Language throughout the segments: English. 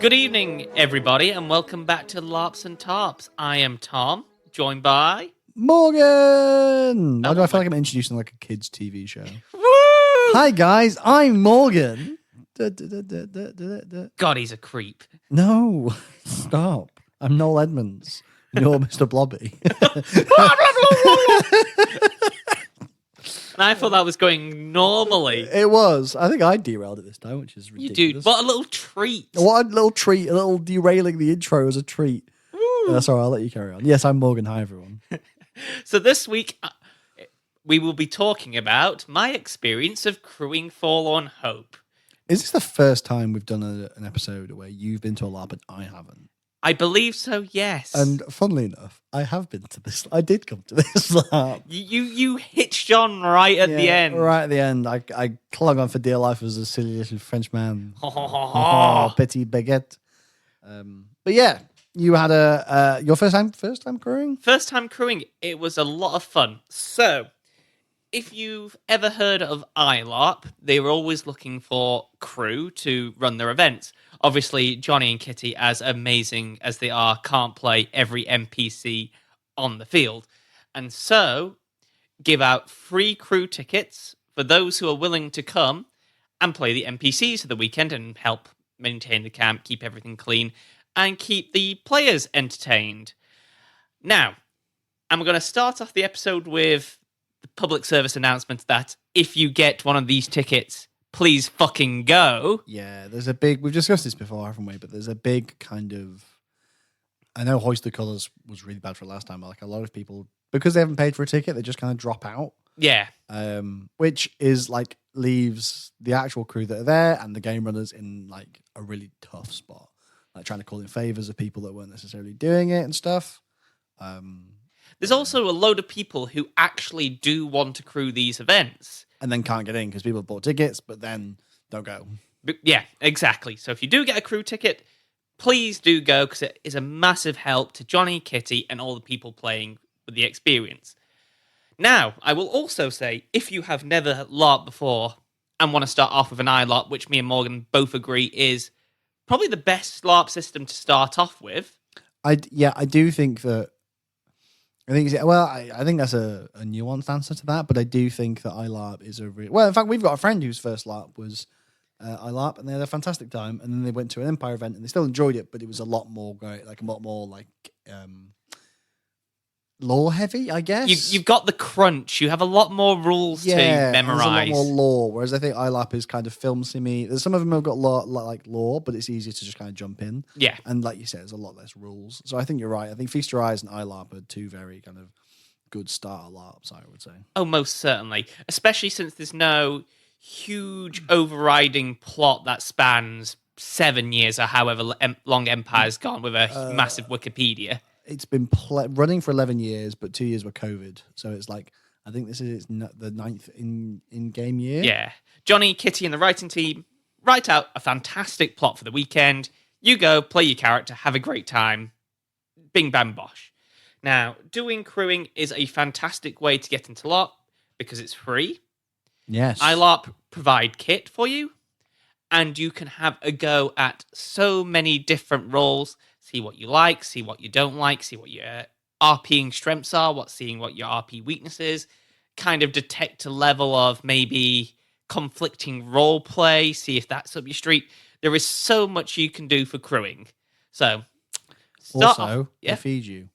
Good evening, everybody, and welcome back to LARPs and Tarps. I am Tom, joined by... Morgan! Why do I feel like I'm introducing like a kids' TV show? Woo! Hi, guys. I'm Morgan. God, he's a creep. No, stop. I'm Noel Edmonds. You're Mr. Blobby. And I thought that was going normally. It was. I think I derailed it this time, which is ridiculous. You do. What a little treat. What a little treat. A little derailing the intro as a treat. Sorry, I'll let you carry on. Yes, I'm Morgan. Hi, everyone. So this week, we will be talking about my experience of crewing Forlorn Hope. Is this the first time we've done an episode where you've been to a LARP and I haven't? I believe so, yes. And funnily enough, I have been to this. I did come to this LARP. You hitched on right at the end. Right at the end. I clung on for dear life as a silly little French man. Petit baguette. But yeah, you had your first time crewing? First time crewing. It was a lot of fun. So, if you've ever heard of LARP, they were always looking for crew to run their events. Obviously, Johnny and Kitty, as amazing as they are, can't play every NPC on the field. And so, give out free crew tickets for those who are willing to come and play the NPCs for the weekend and help maintain the camp, keep everything clean, and keep the players entertained. Now, I'm going to start off the episode with the public service announcement that if you get one of these tickets, please fucking go. Yeah, there's a big... We've discussed this before, haven't we? But there's a big kind of... I know Hoist the Colours was really bad for last time. But like a lot of people, because they haven't paid for a ticket, they just kind of drop out. Yeah. Which is like leaves the actual crew that are there and the game runners in like a really tough spot. Like trying to call in favours of people that weren't necessarily doing it and stuff. There's also a load of people who actually do want to crew these events. And then can't get in because people bought tickets, but then don't go. But yeah, exactly. So if you do get a crew ticket, please do go because it is a massive help to Johnny, Kitty, and all the people playing with the experience. Now, I will also say, if you have never LARP before and want to start off with an LARP, which me and Morgan both agree is probably the best LARP system to start off with. I do think that... I think that's a nuanced answer to that, but I do think that LARP is a well. In fact, we've got a friend whose first LARP was LARP, and they had a fantastic time. And then they went to an Empire event, and they still enjoyed it, but it was a lot more lore heavy, I guess. You've got the crunch. You have a lot more rules to memorize. There's a lot more lore. Whereas I think LARP is kind of film simmy. There's some of them have got lore, but it's easier to just kind of jump in. Yeah, and like you said, there's a lot less rules. So I think you're right. I think Feast Your Eyes and LARP are two very kind of good starter LARPs, I would say. Oh, most certainly. Especially since there's no huge overriding plot that spans 7 years or however long Empire's gone with a massive Wikipedia. It's been running for 11 years, but 2 years were COVID. So it's like, I think this is the 9th in-game year. Yeah. Johnny, Kitty, and the writing team write out a fantastic plot for the weekend. You go, play your character, have a great time. Bing, bang, bosh. Now, doing crewing is a fantastic way to get into LARP because it's free. Yes. LARP provide kit for you, and you can have a go at so many different roles. See what you like, see what you don't like, see what your RPing strengths are, seeing what your RP weaknesses, kind of detect a level of maybe conflicting role play, see if that's up your street. There is so much you can do for crewing. So, they feed you.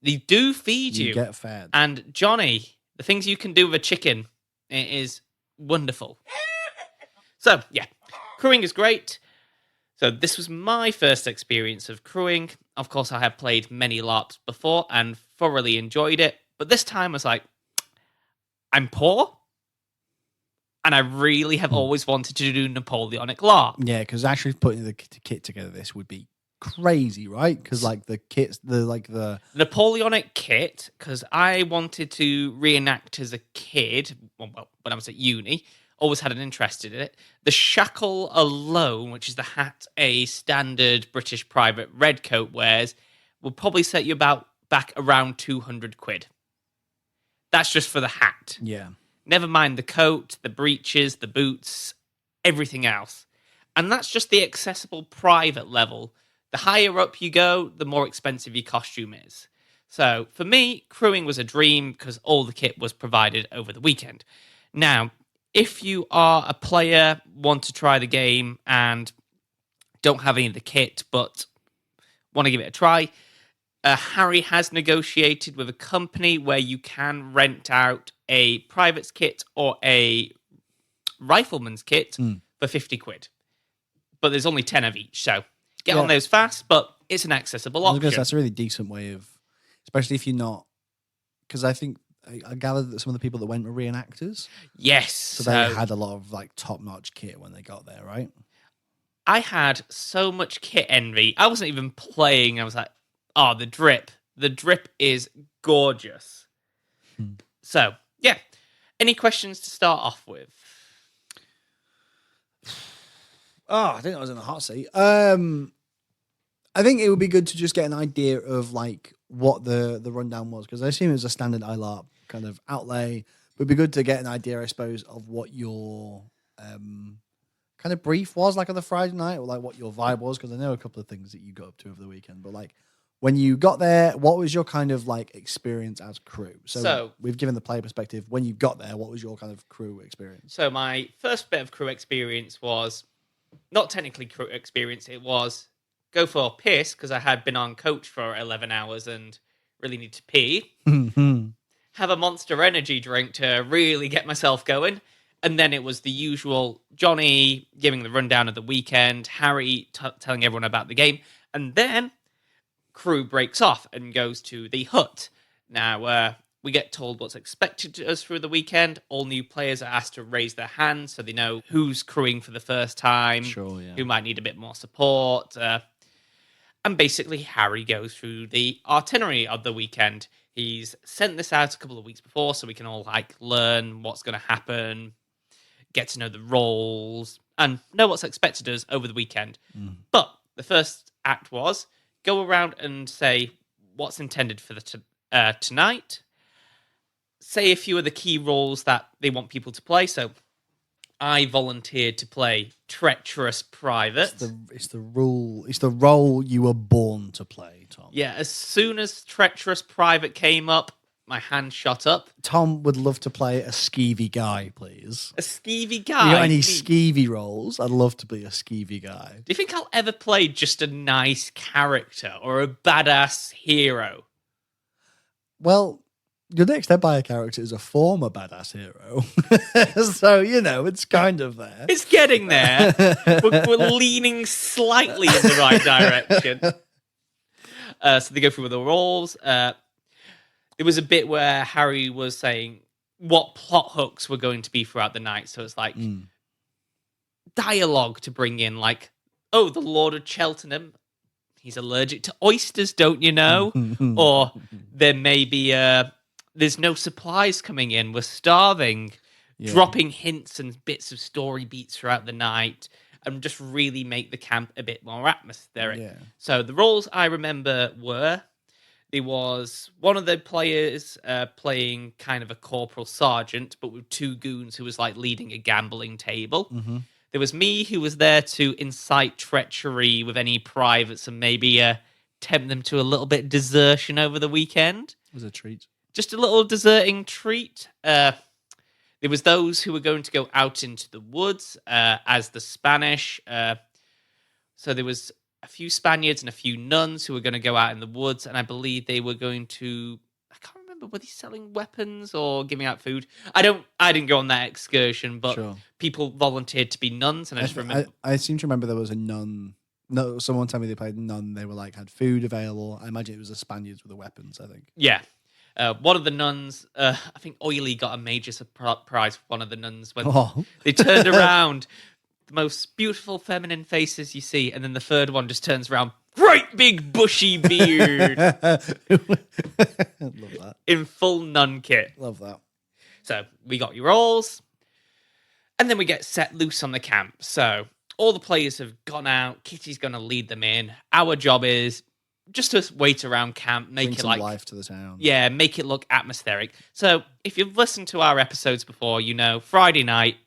They do feed you. You get fed. And Johnny, the things you can do with a chicken, it is wonderful. So, yeah, crewing is great. So this was my first experience of crewing. Of course, I have played many LARPs before and thoroughly enjoyed it. But this time I was like, I'm poor. And I really have always wanted to do Napoleonic LARP. Yeah, because actually putting the kit together, this would be crazy, right? Because like the kits, the Napoleonic kit, because I wanted to reenact as a kid, well, when I was at uni. Always had an interest in it. The shackle alone, which is the hat a standard British private redcoat wears, will probably set you back around 200 quid. That's just for the hat. Yeah. Never mind the coat, the breeches, the boots, everything else. And that's just the accessible private level. The higher up you go, the more expensive your costume is. So for me, crewing was a dream because all the kit was provided over the weekend. Now, if you are a player, want to try the game, and don't have any of the kit, but want to give it a try, Harry has negotiated with a company where you can rent out a private's kit or a rifleman's kit for 50 quid. But there's only 10 of each, so get on those fast, but it's an accessible option. That's a really decent way of, especially if you're not, because I think I gathered that some of the people that went were reenactors. Yes. So they had a lot of like top-notch kit when they got there, right? I had so much kit envy. I wasn't even playing. I was like, oh, the drip. The drip is gorgeous. So, yeah. Any questions to start off with? Oh, I think I was in the hot seat. I think it would be good to just get an idea of like what the rundown was, because I assume it was a standard ILARP kind of outlay. But it'd be good to get an idea, I suppose, of what your kind of brief was like on the Friday night, or like what your vibe was, because I know a couple of things that you got up to over the weekend. But like when you got there, what was your kind of like experience as crew? So we've given the player perspective. When you got there, what was your kind of crew experience? So my first bit of crew experience was not technically crew experience. It was go for a piss because I had been on coach for 11 hours and really need to pee. Have a Monster Energy drink to really get myself going. And then it was the usual Johnny giving the rundown of the weekend, Harry telling everyone about the game. And then crew breaks off and goes to the hut. Now, we get told what's expected to us through the weekend. All new players are asked to raise their hands so they know who's crewing for the first time, who might need a bit more support. And basically, Harry goes through the itinerary of the weekend. He's sent this out a couple of weeks before so we can all like learn what's going to happen, get to know the roles, and know what's expected of us over the weekend. But the first act was go around and say what's intended for the tonight. Say a few of the key roles that they want people to play. So I volunteered to play Treacherous Private. It's the role you were born to play, Tom. Yeah, as soon as Treacherous Private came up, my hand shot up. Tom would love to play a skeevy guy, please. A skeevy guy? You got any skeevy roles? I'd love to be a skeevy guy. Do you think I'll ever play just a nice character or a badass hero? Well, your next Empire character is a former badass hero. So, it's kind of there. It's getting there. we're leaning slightly in the right direction. So they go through the roles. There was a bit where Harry was saying what plot hooks were going to be throughout the night. So it's like dialogue to bring in, like, oh, the Lord of Cheltenham, he's allergic to oysters, don't you know? Or there may be there's no supplies coming in, we're starving. Dropping hints and bits of story beats throughout the night and just really make the camp a bit more atmospheric. Yeah. So the roles I remember were, there was one of the players playing kind of a corporal sergeant, but with two goons who was like leading a gambling table. There was me, who was there to incite treachery with any privates and maybe tempt them to a little bit desertion over the weekend. It was a treat. Just a little deserting treat. There was those who were going to go out into the woods as the Spanish. So there was a few Spaniards and a few nuns who were going to go out in the woods, and I believe they were going to, I can't remember, were they selling weapons or giving out food? I didn't go on that excursion, but people volunteered to be nuns, and I just remember. I seem to remember there was a nun. No, someone told me they played nun. They were like had food available. I imagine it was the Spaniards with the weapons, I think. Yeah. One of the nuns, I think Oily got a major surprise for one of the nuns when they turned around. The most beautiful feminine faces you see, and then the third one just turns around. Great big bushy beard. Love that. In full nun kit. Love that. So we got your roles, and then we get set loose on the camp. So all the players have gone out. Kitty's going to lead them in. Our job is just to wait around camp, make it like life to the town. Yeah, make it look atmospheric. So if you've listened to our episodes before, Friday night,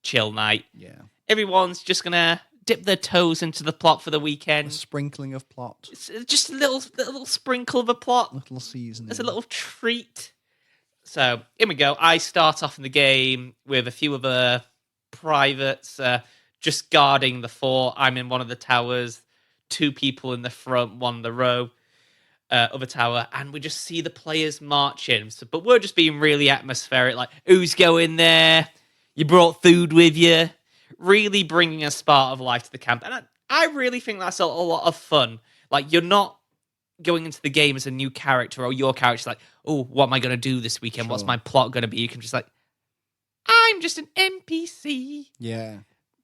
chill night. Yeah. Everyone's just gonna dip their toes into the plot for the A weekend. sprinkling of plot. It's just a little sprinkle of a plot. Little seasoning. It's a little treat. So, here we go. I start off in the game with a few other privates just guarding the fort. I'm in one of the towers, 2 people in the front, 1 in the row of a tower, and we just see the players march in. So, but we're just being really atmospheric, like, who's going there? You brought food with you. Really bringing a spark of life to the camp. And I really think that's a lot of fun. Like, you're not going into the game as a new character, or your character's like, oh, what am I going to do this weekend? Sure. What's my plot going to be? You can just like, I'm just an NPC. Yeah.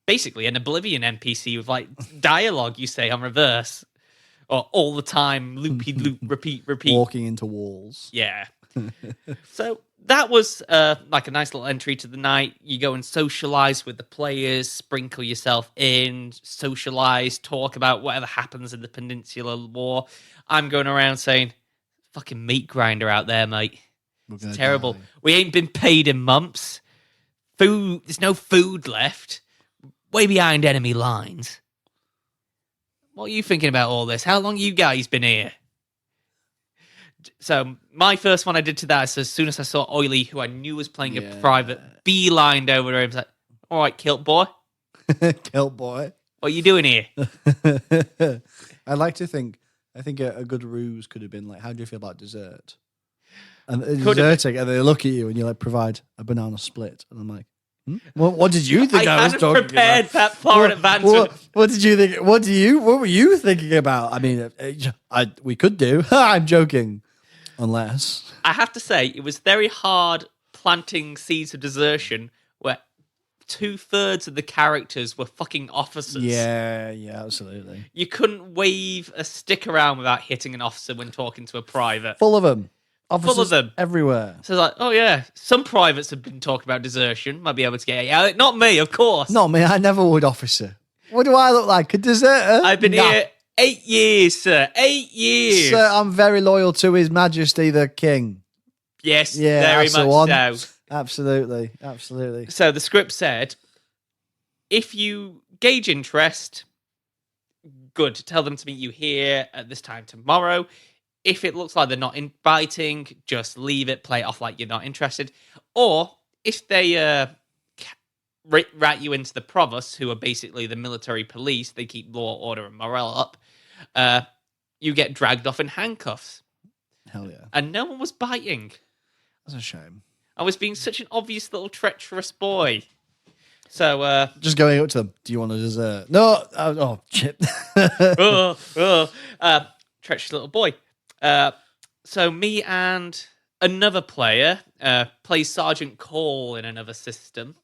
Basically, an Oblivion NPC with like dialogue you say on reverse. Or all the time, loopy loop, repeat. Walking into walls. Yeah. So that was like a nice little entry to the night. You go and socialize with the players, sprinkle yourself in, socialize, talk about whatever happens in the Peninsula War. I'm going around saying, fucking meat grinder out there, mate. It's terrible. Die. We ain't been paid in months. Food, there's no food left. Way behind enemy lines. What are you thinking about all this? How long you guys been here? So my first one I did to that is as soon as I saw Oily, who I knew was playing a private, beelined over to him. I was like, all right, Kilt boy. Kilt boy. What are you doing here? I like to think, I think a good ruse could have been like, how do you feel about dessert? And deserting, and they look at you and you like provide a banana split. And I'm like, what did you think I was talking prepared about? that far in advance. What did you think? What were you thinking about? I mean, we could do. I'm joking. Unless I have to say, it was very hard planting seeds of desertion where 2/3 of the characters were fucking officers. Yeah, absolutely. You couldn't wave a stick around without hitting an officer when talking to a private. Full of them. Officers Full of them. Everywhere. So like, oh yeah, some privates have been talking about desertion. Might be able to get out. Not me, of course. Not me. I never would, officer. What do I look like? A deserter? I've been here 8 years, sir. 8 years. Sir, I'm very loyal to His Majesty the King. Yes, Yeah, very that's the much one. so. Absolutely. So the script said, if you gauge interest, good. Tell them to meet you here at this time tomorrow. If it looks like they're not inviting, just leave it, play it off like you're not interested. Or if they rat you into the provost, who are basically the military police, they keep law, order, and morale up, you get dragged off in handcuffs. Hell yeah. And no one was biting. That's a shame. I was being such an obvious little treacherous boy. So, just going up to them, do you want a dessert? No. Oh, shit. treacherous little boy. So me and another player plays Sergeant Cole in another system.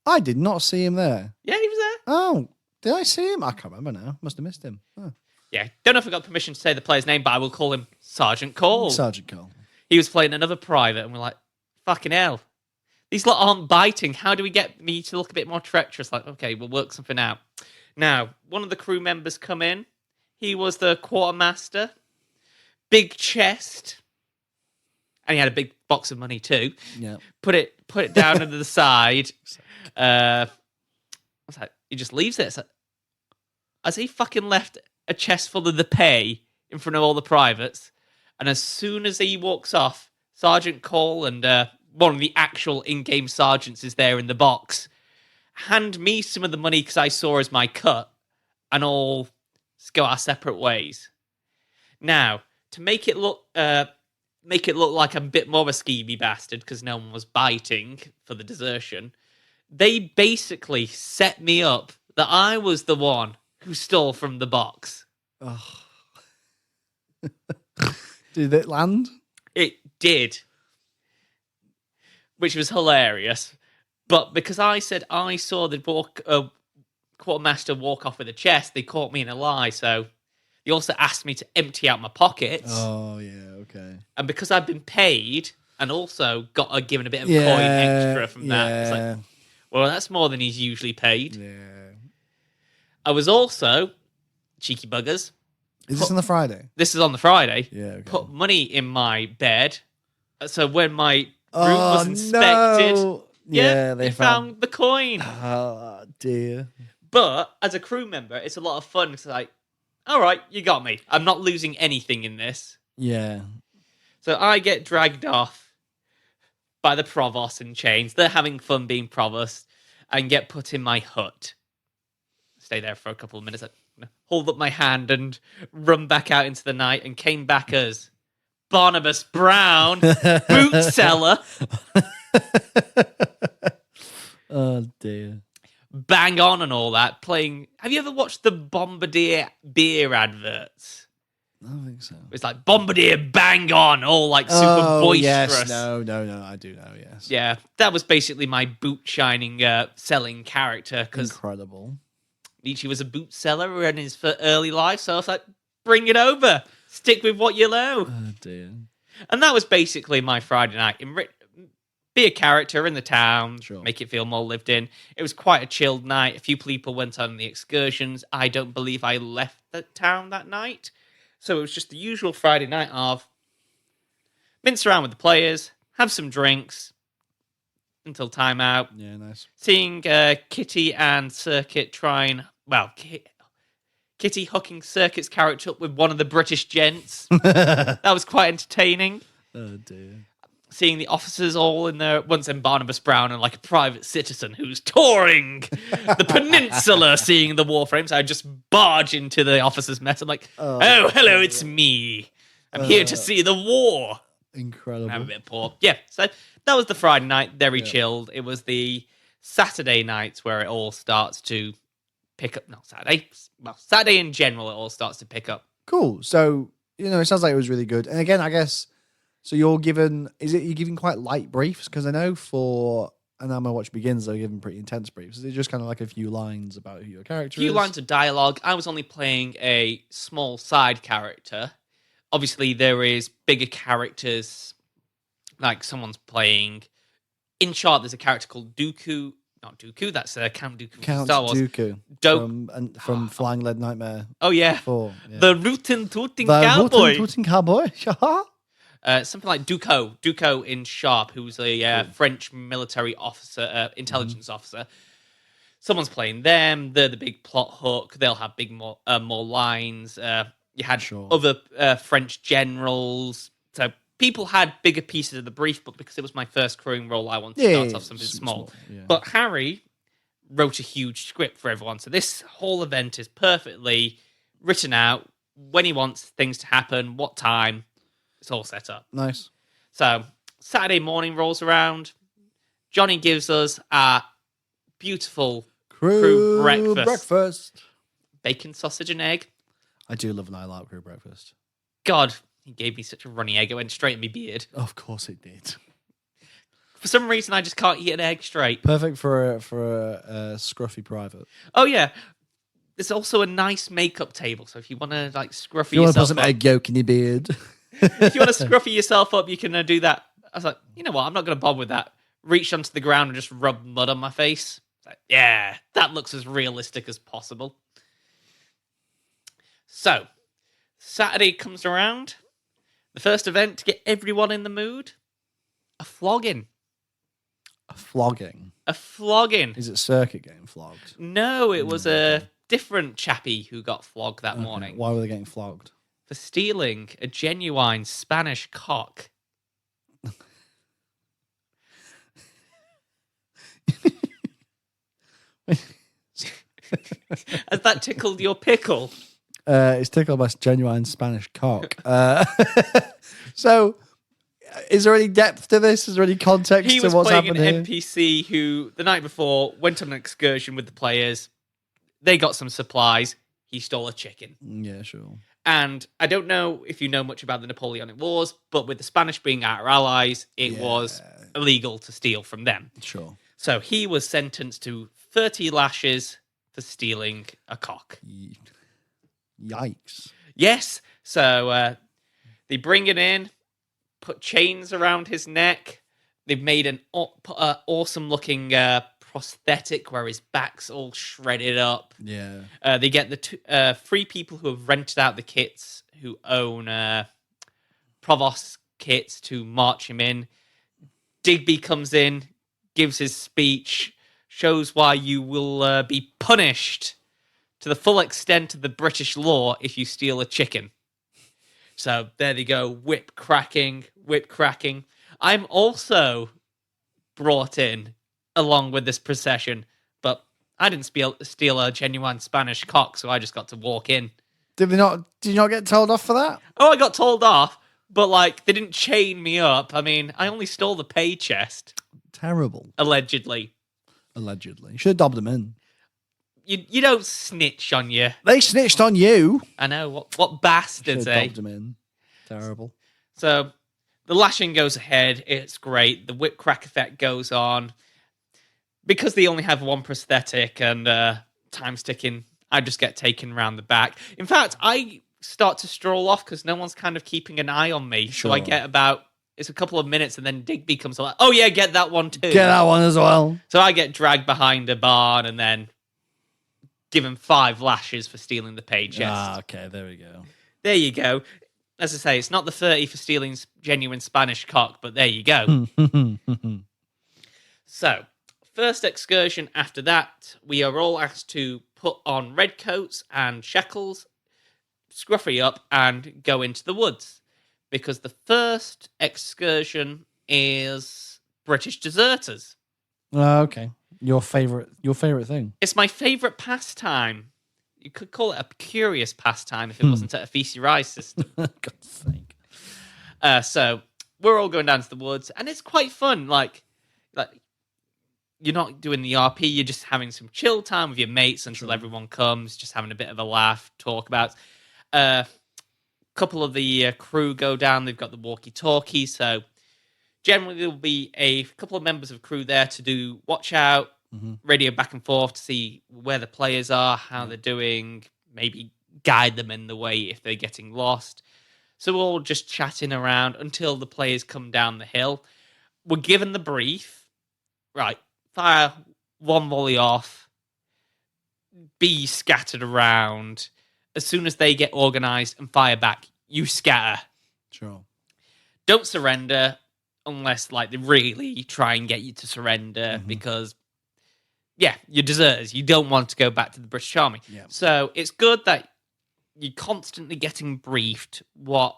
I did not see him there. Yeah, he was there. Oh, did I see him? I can't remember now. Must have missed him. Oh. Yeah, don't know if I got permission to say the player's name, but I will call him Sergeant Cole. Sergeant Cole. He was playing another private, and we're like, fucking hell. These lot aren't biting. How do we get me to look a bit more treacherous? Like, okay, we'll work something out. Now, one of the crew members come in. He was the quartermaster. Big chest. And he had a big box of money too. Yeah. Put it down to the side. I was like, he just leaves it. Like, as he fucking left a chest full of the pay in front of all the privates, and as soon as he walks off, Sergeant Cole and one of the actual in-game sergeants is there in the box. Hand me some of the money because I saw as my cut, and all go our separate ways. Now, to make it look like I'm a bit more of a skeevy bastard because no one was biting for the desertion, they basically set me up that I was the one who stole from the box. Oh. Did it land? It did. Which was hilarious. But because I said I saw the quartermaster walk off with a chest, they caught me in a lie, so they also asked me to empty out my pockets. Oh, yeah, okay. And because I've been paid and also got given a bit of coin extra from that, it's like, well, that's more than he's usually paid. Yeah. I was also, cheeky buggers. Is this on the Friday? This is on the Friday. Yeah, okay. Put money in my bed. So when my room was inspected, no. Yeah, they found the coin. dear. But as a crew member, it's a lot of fun. It's like, all right, you got me. I'm not losing anything in this. Yeah. So I get dragged off by the provost in chains. They're having fun being provost and get put in my hut. Stay there for a couple of minutes. Hold up my hand and run back out into the night and came back as Barnabas Brown, boot seller. Oh, dear. Bang on and all that. Playing. Have you ever watched the Bombardier beer adverts? I don't think so. It's like Bombardier bang on, all like super boisterous. Yes. No, I do know, yes. Yeah, that was basically my boot shining selling character because Incredible. Nietzsche was a boot seller in his early life, so I was like, bring it over. Stick with what you know. Oh, dear. And that was basically my Friday night. Be a character in the town, Sure. Make it feel more lived in. It was quite a chilled night. A few people went on the excursions. I don't believe I left the town that night. So it was just the usual Friday night of mince around with the players, have some drinks until timeout. Yeah, nice. Seeing Kitty and Circuit trying, Kitty hooking Circuit's character up with one of the British gents. That was quite entertaining. Oh, dear. Seeing the officers all in there, once in Barnabas Brown and like a private citizen who's touring the peninsula, seeing the warframes. I just barge into the officers' mess. I'm like, oh hello, it's me. I'm here to see the war. Incredible. Have a bit of pork. Yeah, so that was the Friday night, very chilled. It was the Saturday nights where it all starts to pick up. Not Saturday. Well, Saturday in general, it all starts to pick up. Cool. So, it sounds like it was really good. And again, I guess, so you're giving quite light briefs? Because I know for An Hour My Watch Begins, they're giving pretty intense briefs. Is it just kind of like a few lines about who your character is? A few lines of dialogue. I was only playing a small side character. Obviously, there is bigger characters, like someone's playing. In Sharpe, there's a character called Dooku. Not Dooku, that's Count Dooku from Count Star Wars. Dooku from Flying Lead Nightmare. Oh, yeah. 4. Yeah. The Rootin' Tootin' Cowboy. Rootin' Cowboy. Something like Duco in Sharpe, who's a French military officer, intelligence officer. Someone's playing them. They're the big plot hook. They'll have more lines. You had other French generals. So people had bigger pieces of the brief, but because it was my first crewing role, I wanted to start off something small. Yeah. But Harry wrote a huge script for everyone. So this whole event is perfectly written out, when he wants things to happen, what time. It's all set up. Nice. So Saturday morning rolls around. Johnny gives us a beautiful crew breakfast. Bacon, sausage, and egg. I do love an LARP crew breakfast. God, he gave me such a runny egg. It went straight in my beard. Of course it did. For some reason, I just can't eat an egg straight. Perfect for a scruffy private. Oh, yeah. There's also a nice makeup table. So if you want to scruffy you want to put yourself some up, egg yolk in your beard. if you want to scruffy yourself up, you can do that. I was like, you know what? I'm not going to bother with that. Reach onto the ground and just rub mud on my face. Like, yeah, that looks as realistic as possible. So, Saturday comes around. The first event to get everyone in the mood. A flogging. A flogging? A flogging. Is it Circuit getting flogged? No, it was a different chappie who got flogged that morning. Why were they getting flogged? For stealing a genuine Spanish cock. Has that tickled your pickle? It's tickled by genuine Spanish cock. So, is there any depth to this? Is there any context He to was what's playing happened an here? NPC who, the night before, went on an excursion with the players. They got some supplies. He stole a chicken. Yeah, sure. And I don't know if you know much about the Napoleonic Wars, but with the Spanish being our allies, it was illegal to steal from them. Sure. So he was sentenced to 30 lashes for stealing a cock. Yikes. Yes. So they bring it in, put chains around his neck. They've made an awesome looking prosthetic where his back's all shredded up. Yeah. They get the 3 people who have rented out the kits, who own Provost kits, to march him in. Digby comes in, gives his speech, shows why you will be punished to the full extent of the British law if you steal a chicken. So there they go, whip cracking. I'm also brought in along with this procession, but I didn't steal a genuine Spanish cock, so I just got to walk in. Did you not get told off for that? Oh, I got told off, but like they didn't chain me up. I mean, I only stole the pay chest. Terrible. Allegedly. Should have dobbed them in. You don't snitch on you. They snitched on you. I know, what bastards, Should have eh? dobbed them in. Terrible. So the lashing goes ahead. It's great. The whip crack effect goes on. Because they only have one prosthetic and time's ticking, I just get taken around the back. In fact, I start to stroll off because no one's kind of keeping an eye on me. Sure. So I get it's a couple of minutes and then Digby comes like, oh yeah, get that one too. Get that one as well. So I get dragged behind a barn and then given 5 lashes for stealing the pay chest. Ah, okay, there we go. There you go. As I say, it's not the 30 for stealing genuine Spanish cock, but there you go. So, first excursion after that, we are all asked to put on red coats and shackles, scruffy up, and go into the woods. Because the first excursion is British deserters. Okay. Your favorite thing. It's my favorite pastime. You could call it a curious pastime if it wasn't a feast your eyes system. God's sake. So we're all going down to the woods, and it's quite fun. Like you're not doing the RP, you're just having some chill time with your mates until everyone comes, just having a bit of a laugh, talk about. A couple of the crew go down, they've got the walkie-talkie, so generally there'll be a couple of members of crew there to do watch out, radio back and forth to see where the players are, how they're doing, maybe guide them in the way if they're getting lost. So we're all just chatting around until the players come down the hill. We're given the brief. Right, fire one volley off. Be scattered around. As soon as they get organised and fire back, you scatter. Sure. Don't surrender unless they really try and get you to surrender because, you're deserters. You don't want to go back to the British Army. Yeah. So it's good that you're constantly getting briefed what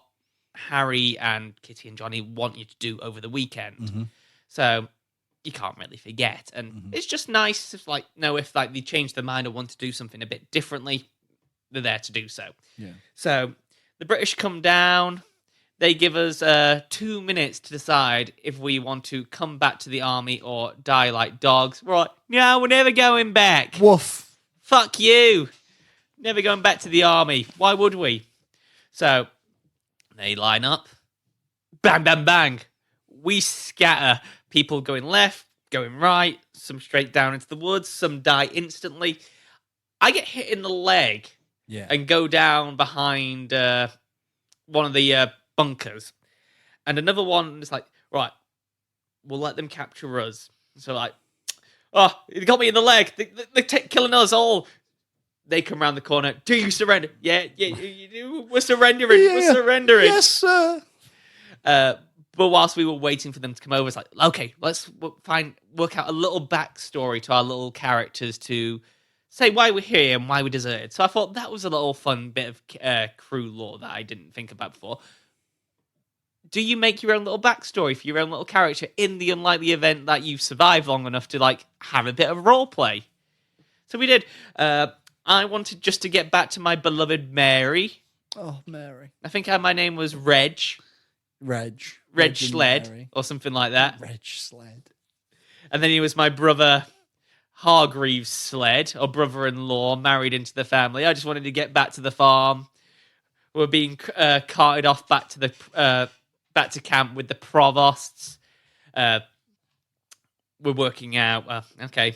Harry and Kitty and Johnny want you to do over the weekend. So you can't really forget. And it's just nice to know if they change their mind or want to do something a bit differently, they're there to do so. Yeah. So the British come down. They give us 2 minutes to decide if we want to come back to the army or die like dogs. We're like, no, we're never going back. Woof. Fuck you. Never going back to the army. Why would we? So they line up. Bang, bang, bang. We scatter. People going left, going right, some straight down into the woods, some die instantly. I get hit in the leg and go down behind one of the bunkers. And another one is like, right, we'll let them capture us. So oh, they got me in the leg. They're killing us all. They come around the corner. Do you surrender? Yeah, we're surrendering. Yeah. We're surrendering. Yes, sir. But whilst we were waiting for them to come over, it's like, okay, let's work out a little backstory to our little characters to say why we're here and why we deserted. So I thought that was a little fun bit of crew lore that I didn't think about before. Do you make your own little backstory for your own little character in the unlikely event that you've survived long enough to have a bit of role play? So we did. I wanted just to get back to my beloved Mary. Oh, Mary. I think my name was Reg Sled, Mary. or something like that. Reg Sled. And then he was my brother Hargreaves Sled, or brother-in-law, married into the family. I just wanted to get back to the farm. We're being carted off back to camp with the provosts. We're working out, okay,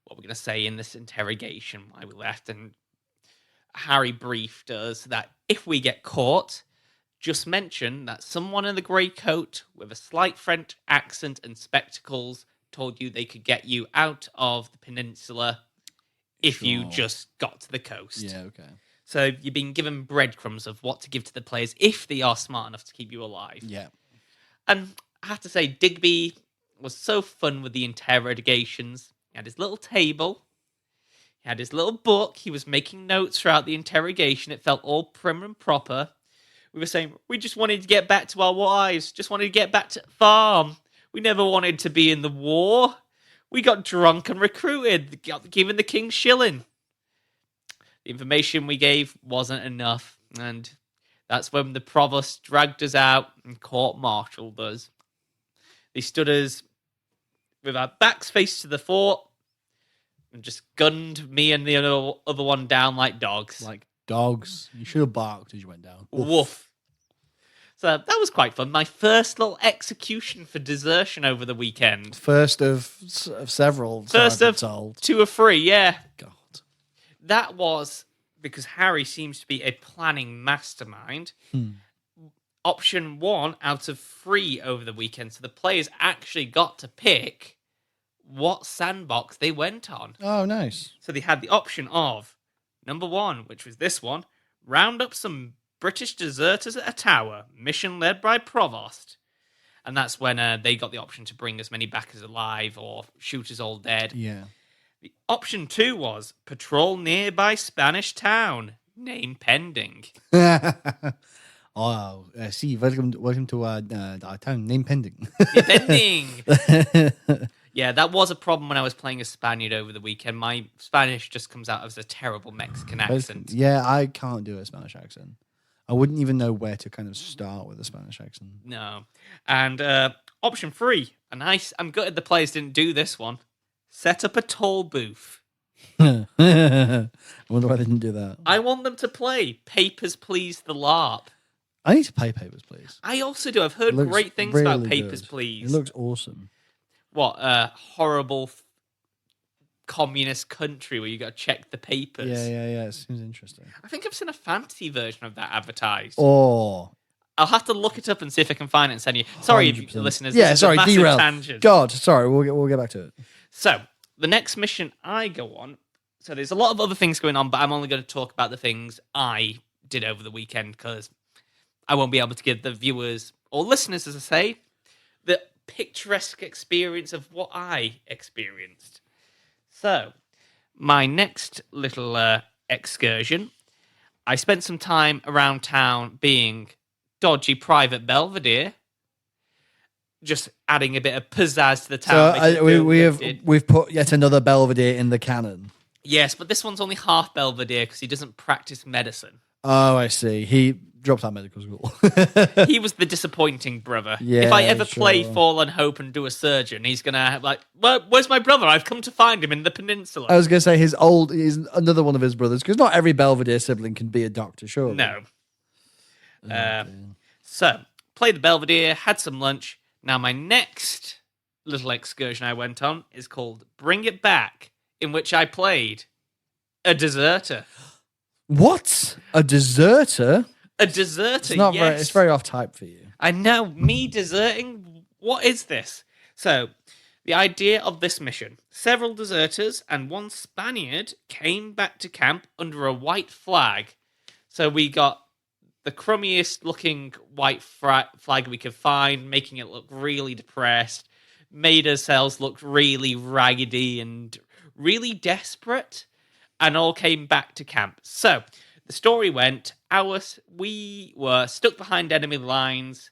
what we're going to say in this interrogation, why we left. And Harry briefed us that if we get caught, just mention that someone in the grey coat with a slight French accent and spectacles told you they could get you out of the peninsula if you just got to the coast. Yeah, okay. So you've been given breadcrumbs of what to give to the players if they are smart enough to keep you alive. Yeah. And I have to say, Digby was so fun with the interrogations. He had his little table. He had his little book. He was making notes throughout the interrogation. It felt all prim and proper. We were saying, we just wanted to get back to our wives. Just wanted to get back to farm. We never wanted to be in the war. We got drunk and recruited, given the king's shilling. The information we gave wasn't enough. And that's when the provost dragged us out and court-martialed us. They stood us with our backs faced to the fort and just gunned me and the other one down like dogs. Like dogs. You should have barked as you went down. Woof. So that was quite fun. My first little execution for desertion over the weekend. First of several. First of told. 2 or 3, yeah. God. That was because Harry seems to be a planning mastermind. Option 1 out of 3 over the weekend. So the players actually got to pick what sandbox they went on. Oh, nice. So they had the option of number 1, which was this one, round up some British deserters at a tower, mission led by Provost. And that's when they got the option to bring as many back as alive or shoot us all dead. Yeah. The option 2 was patrol nearby Spanish town, name pending. Oh, see, welcome to our town, name pending. Pending. Yeah, that was a problem when I was playing a Spaniard over the weekend. My Spanish just comes out as a terrible Mexican accent. Yeah, I can't do a Spanish accent. I wouldn't even know where to kind of start with a Spanish accent. No. And option 3, I'm gutted the players didn't do this one. Set up a toll booth. I wonder why they didn't do that. I want them to play Papers, Please the LARP. I need to play Papers, Please. I also do. I've heard great things really about Papers, good. Please. It looks awesome. What a horrible communist country where you got to check the papers. Yeah. It seems interesting. I think I've seen a fantasy version of that advertised. Oh. I'll have to look it up and see if I can find it and send you. Sorry, 100%. listeners. Yeah, this is sorry, a massive derail. tangent. God, sorry, we'll get back to it. So, the next mission I go on, so there's a lot of other things going on, but I'm only going to talk about the things I did over the weekend because I won't be able to give the viewers or listeners, as I say, the picturesque experience of what I experienced. So, my next little excursion, I spent some time around town being dodgy Private Belvedere, just adding a bit of pizzazz to the town. So we've put yet another Belvedere in the canon. Yes, but this one's only half Belvedere because he doesn't practice medicine. Oh, I see. He dropped out of medical school. He was the disappointing brother. Yeah, if I ever play sure. Forlorn Hope and do a surgeon, he's going to have where's my brother? I've come to find him in the peninsula. I was going to say he's another one of his brothers, because not every Belvedere sibling can be a doctor, sure. No. So, played the Belvedere, had some lunch. Now, my next little excursion I went on is called Bring It Back, in which I played a deserter. What? A deserter? A deserter, It's it's very off type for you. I know, me deserting? What is this? So, the idea of this mission. Several deserters and one Spaniard came back to camp under a white flag. So we got the crummiest looking white flag we could find, making it look really depressed, made ourselves look really raggedy and really desperate, and all came back to camp. So, the story went, we were stuck behind enemy lines,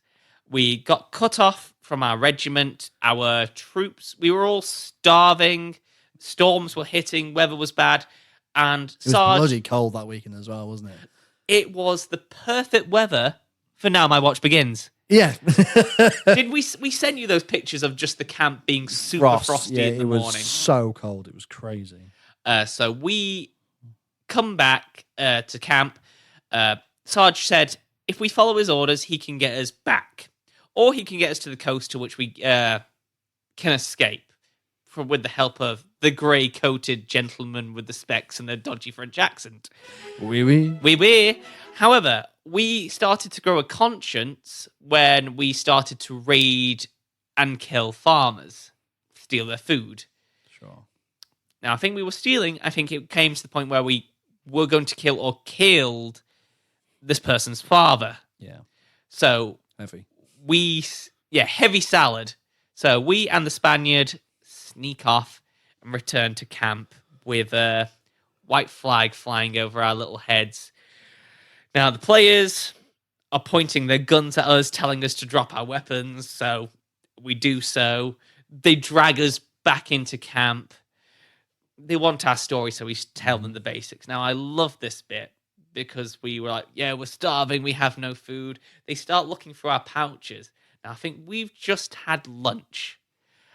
we got cut off from our regiment, our troops, we were all starving, storms were hitting, weather was bad, and It was bloody cold that weekend as well, wasn't it? It was the perfect weather for Now My Watch Begins. Yeah. Did we sent you those pictures of just the camp being super frosty in the morning? It was so cold. It was crazy. So we come back to camp. Sarge said, if we follow his orders, he can get us back. Or he can get us to the coast to which we can escape with the help of the grey-coated gentleman with the specs and the dodgy French accent. Oui, oui. Oui, oui. However, we started to grow a conscience when we started to raid and kill farmers, steal their food. Sure. Now, I think we were stealing. I think it came to the point where we were going to kill or killed this person's father. Yeah. So Heavy. heavy salad. So we and the Spaniard sneak off and return to camp with a white flag flying over our little heads. Now, the players are pointing their guns at us, telling us to drop our weapons, so we do so. They drag us back into camp. They want our story, so we tell them the basics. Now, I love this bit because we were like, yeah, we're starving, we have no food. They start looking through our pouches. Now, I think we've just had lunch.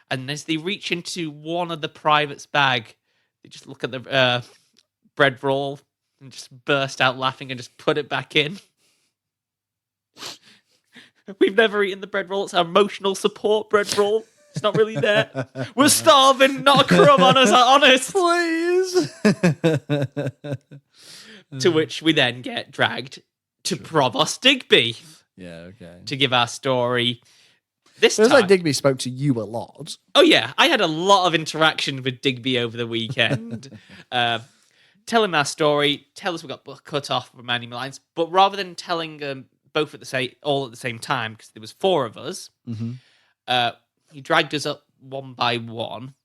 And as they reach into one of the privates' bag, they just look at the bread roll and just burst out laughing and just put it back in. We've never eaten the bread roll. It's our emotional support bread roll. It's not really there. We're starving, not a crumb on us, honest. Please. To which we then get dragged to Provost Digby. Yeah, okay. To give our story. This Feels time, like Digby spoke to you a lot. Oh, yeah. I had a lot of interaction with Digby over the weekend. Tell him our story. Tell us we got cut off from enemy lines. But rather than telling both all at the same time, because there was 4 of us, he dragged us up one by one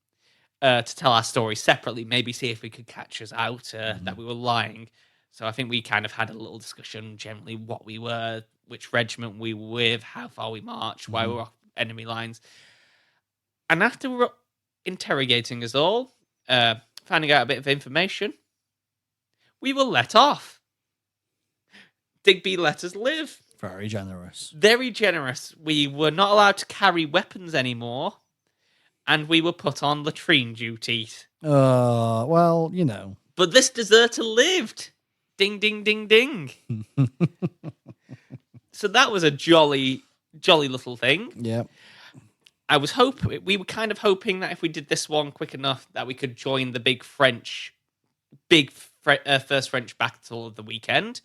to tell our story separately, maybe see if we could catch us out that we were lying. So I think we kind of had a little discussion, generally what we were, which regiment we were with, how far we marched, why we were off enemy lines. And after interrogating us all, finding out a bit of information, we were let off. Digby let us live. Very generous. Very generous. We were not allowed to carry weapons anymore, and we were put on latrine duties. Well, you know. But this deserter lived. Ding, ding, ding, ding. So that was a jolly little thing. Yeah. We were kind of hoping that if we did this one quick enough, that we could join the first French battle of the weekend.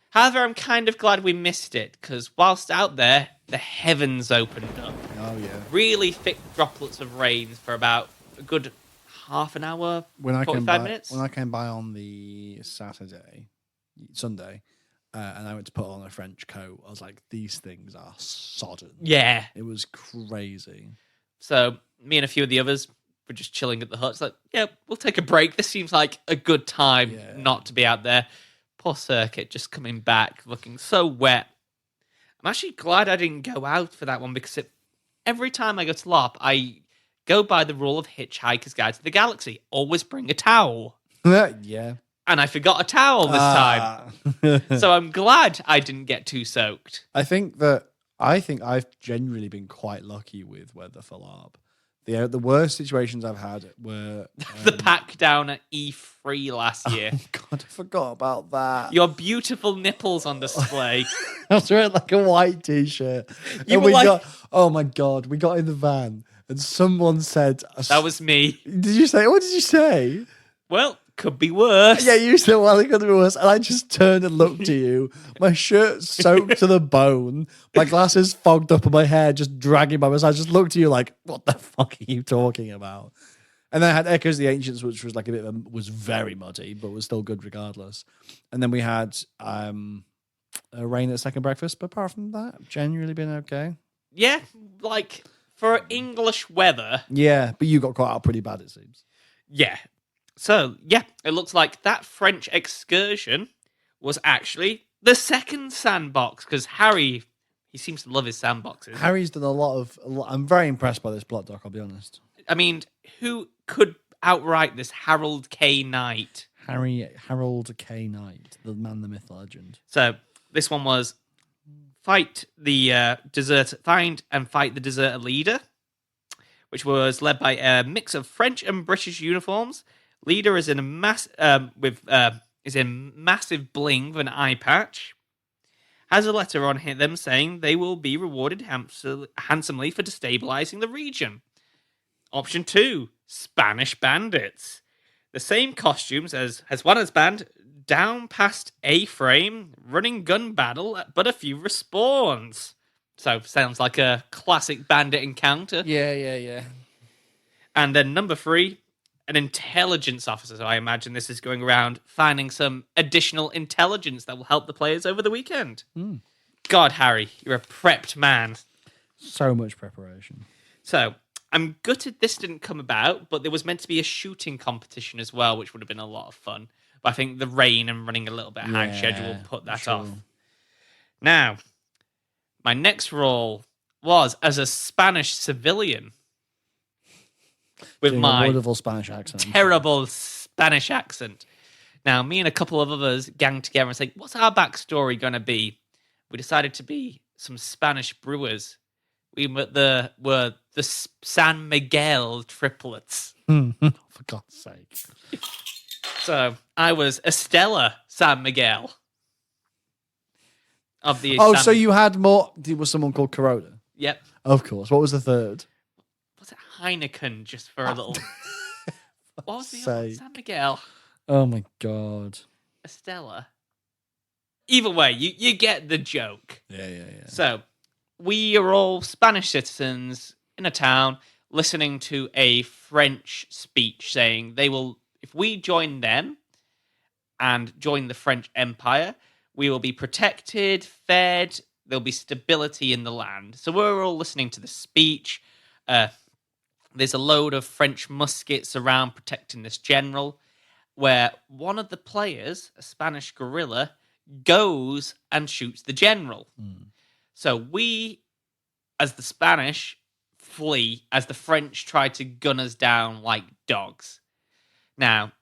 However, I'm kind of glad we missed it, because whilst out there, the heavens opened up. Oh, yeah. Really thick droplets of rain for about a good half an hour, 45 minutes. When I came by on the Sunday, and I went to put on a French coat, I was like, these things are sodden. Yeah. It was crazy. So me and a few of the others were just chilling at the hut. It's like, yeah, we'll take a break. This seems like a good time not to be out there. Poor Circuit just coming back looking so wet. I'm actually glad I didn't go out for that one, because every time I go to LARP, I go by the rule of Hitchhiker's Guide to the Galaxy. Always bring a towel. Yeah. And I forgot a towel this time. So I'm glad I didn't get too soaked. I think I've generally been quite lucky with weather for LARP. The worst situations I've had were the pack down at E3 last year. Oh God, I forgot about that. Your beautiful nipples on display. I was wearing like a white t-shirt. Oh my God, we got in the van and someone said... That was me. Did you say, what did you say? Well, could be worse. Yeah, you said, well, it could be worse. And I just turned and looked at you. My shirt soaked to the bone. My glasses fogged up and my hair just dragging by my side. I just looked at you like, what the fuck are you talking about? And then I had Echoes of the Ancients, which was like was very muddy, but was still good regardless. And then we had a rain at second breakfast. But apart from that, generally been okay. Yeah, like for English weather. Yeah, but you got caught out pretty bad, it seems. Yeah. So, yeah, it looks like that French excursion was actually the second sandbox, because Harry, he seems to love his sandboxes. Harry's done a lot. I'm very impressed by this plot doc, I'll be honest. I mean, who could outright this Harold K. Knight? Harold K. Knight, the man, the myth, the legend. So, this one was find and fight the deserter leader, which was led by a mix of French and British uniforms. Leader is in massive bling with an eye patch. Has a letter on them saying they will be rewarded handsomely for destabilizing the region. Option 2, Spanish bandits. The same costumes as Juana's band, down past A-frame, running gun battle, but a few respawns. So sounds like a classic bandit encounter. Yeah. And then number 3, an intelligence officer. So I imagine this is going around finding some additional intelligence that will help the players over the weekend. God, Harry, you're a prepped man. So much preparation. So I'm gutted this didn't come about, but there was meant to be a shooting competition as well, which would have been a lot of fun. But I think the rain and running a little bit behind schedule put that off. Now, my next role was as a Spanish civilian with Doing my a wonderful Spanish accent. terrible Spanish accent. Now, me and a couple of others gang together and say, what's our backstory going to be? We decided to be some Spanish brewers. We were the San Miguel triplets. For God's sake. So I was Estella San Miguel. Of the so you had more. Was someone called Corona? Yep. Of course. What was the third? Was it Heineken just for a little? What was the other one? Sake. San Miguel? Oh my God. Estella. Either way, you get the joke. Yeah. So we are all Spanish citizens in a town listening to a French speech saying they will, if we join them and join the French Empire, we will be protected, fed, there'll be stability in the land. So we're all listening to the speech. There's a load of French muskets around protecting this general, where one of the players, a Spanish guerrilla, goes and shoots the general. So we, as the Spanish, flee as the French try to gun us down like dogs. Now,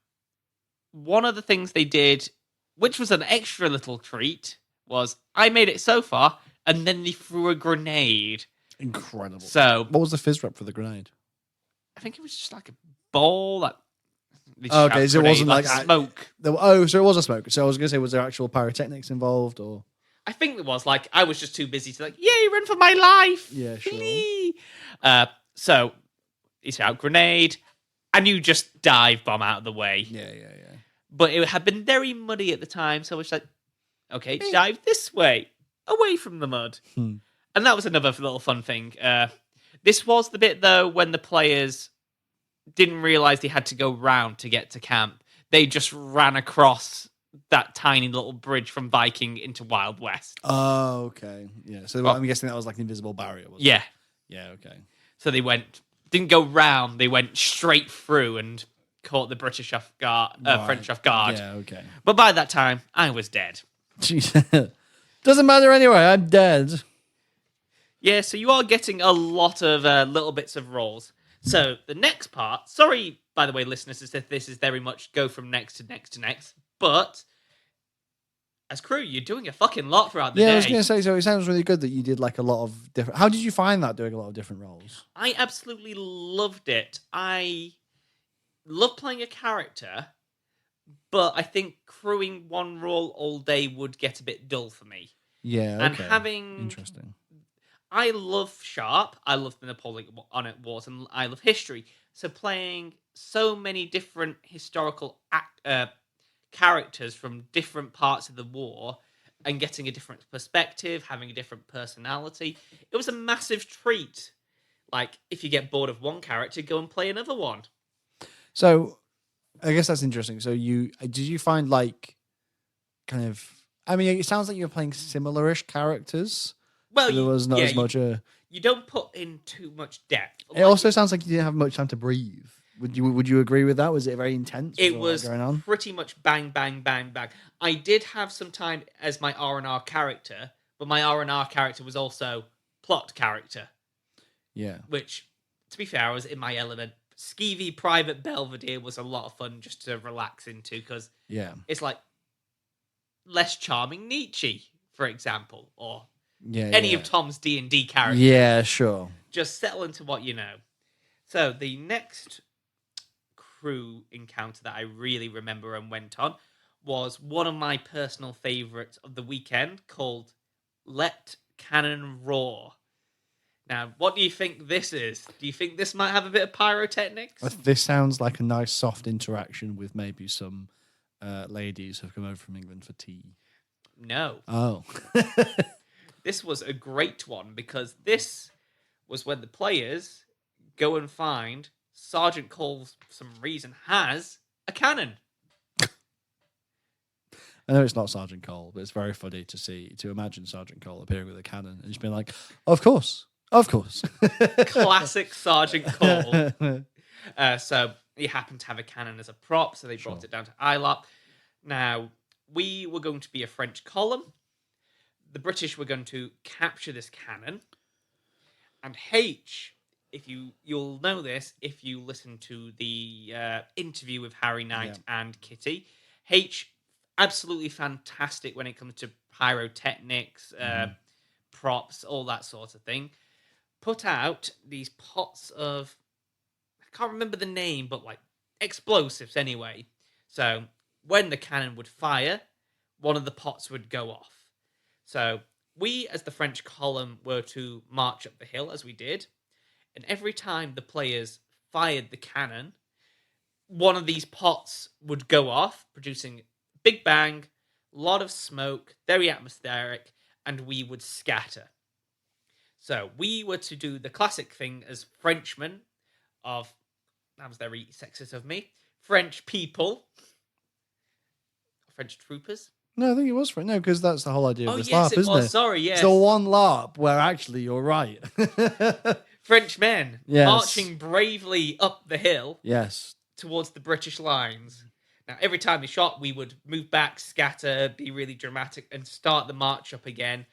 one of the things they did, which was an extra little treat, was I made it so far, and then they threw a grenade. Incredible. So, what was the fizz rep for the grenade? I think it was just like a ball that. Okay, so it wasn't like smoke. So it was a smoke. So I was going to say, was there actual pyrotechnics involved, or? I think it was. Like, I was just too busy to yay, run for my life. Yeah, sure. So it's out grenade, and you just dive bomb out of the way. Yeah. But it had been very muddy at the time, so I was like, okay, dive this way, away from the mud. And that was another little fun thing. This was the bit, though, when the players didn't realize they had to go round to get to camp. They just ran across that tiny little bridge from Viking into Wild West. Oh, okay. Yeah. So I'm guessing that was like an invisible barrier, wasn't it? Yeah, okay. So they didn't go round, they went straight through and caught the British off guard, French off guard. Yeah, okay. But by that time, I was dead. Jeez. Doesn't matter anyway, I'm dead. Yeah, so you are getting a lot of little bits of roles. So the next part, sorry, by the way, listeners, as if this is very much go from next to next to next, but as crew, you're doing a fucking lot throughout the day. Yeah, I was going to say, so it sounds really good that you did like a lot of different... How did you find that, doing a lot of different roles? I absolutely loved it. I love playing a character, but I think crewing one role all day would get a bit dull for me. Yeah, okay. And having... Interesting. I love Sharpe, I love the Napoleonic Wars, and I love history. So playing so many different historical characters from different parts of the war and getting a different perspective, having a different personality, it was a massive treat. Like, if you get bored of one character, go and play another one. So, I guess that's interesting. So did you find like kind of... I mean, it sounds like you're playing similar-ish characters. Well, there was not as much. You don't put in too much depth. It also sounds like you didn't have much time to breathe. Would you agree with that? Was it very intense? It was going on? Pretty much bang, bang, bang, bang. I did have some time as my R&R character, but my R&R character was also plot character. Yeah. Which, to be fair, I was in my element. Skeevy Private Belvedere was a lot of fun just to relax into, because it's like less charming Nietzsche, for example, or any of Tom's D&D characters. Yeah, sure. Just settle into what you know. So the next crew encounter that I really remember and went on was one of my personal favorites of the weekend, called Let Cannon Roar. Now, what do you think this is? Do you think this might have a bit of pyrotechnics? This sounds like a nice soft interaction with maybe some ladies who've come over from England for tea. No. Oh. This was a great one, because this was when the players go and find Sergeant Cole, for some reason, has a cannon. I know it's not Sergeant Cole, but it's very funny to imagine Sergeant Cole appearing with a cannon and just being like, of course, Of course. Classic Sergeant Cole. So he happened to have a cannon as a prop, so they brought it down to ILARP. Now, we were going to be a French column. The British were going to capture this cannon. And H, if you'll know this if you listen to the interview with Harry Knight and Kitty. H, absolutely fantastic when it comes to pyrotechnics, props, all that sort of thing. Put out these pots of, I can't remember the name, but like explosives anyway. So when the cannon would fire, one of the pots would go off. So we, as the French column, were to march up the hill as we did. And every time the players fired the cannon, one of these pots would go off, producing big bang, a lot of smoke, very atmospheric, and we would scatter. So we were to do the classic thing as Frenchmen of, that was very sexist of me, French people, French troopers. No, I think it was French. No, because that's the whole idea of this yes, LARP, isn't it? Sorry, yes. It's the one LARP where actually you're right. French men marching bravely up the hill towards the British lines. Now, every time they shot, we would move back, scatter, be really dramatic, and start the march up again.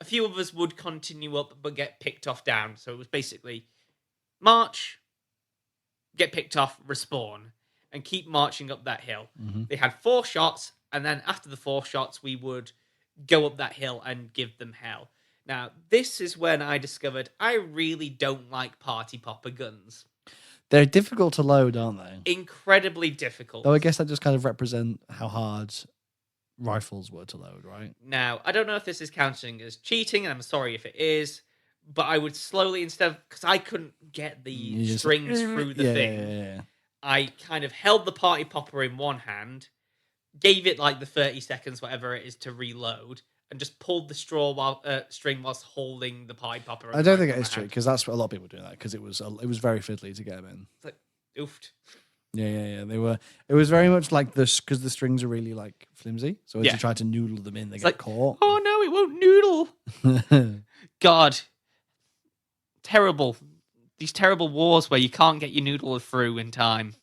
A few of us would continue up, but get picked off down. So it was basically march, get picked off, respawn, and keep marching up that hill. Mm-hmm. They had 4 shots, and then after the 4 shots, we would go up that hill and give them hell. Now, this is when I discovered I really don't like party popper guns. They're difficult to load, aren't they? Incredibly difficult. Though I guess that just kind of represent how hard rifles were to load, right? Now, I don't know if this is counting as cheating, and I'm sorry if it is, but I would slowly, because I couldn't get the strings through the thing, I kind of held the party popper in one hand, gave it like the 30 seconds, whatever it is, to reload, and just pulled the string whilst holding the party popper. I don't think it is true, because that's what a lot of people do that, because it was very fiddly to get them in. It's like, oofed. Yeah. They were. It was very much like this, because the strings are really like flimsy. So as you try to noodle them in, they get caught. Oh no, it won't noodle. God, terrible. These terrible wars where you can't get your noodle through in time.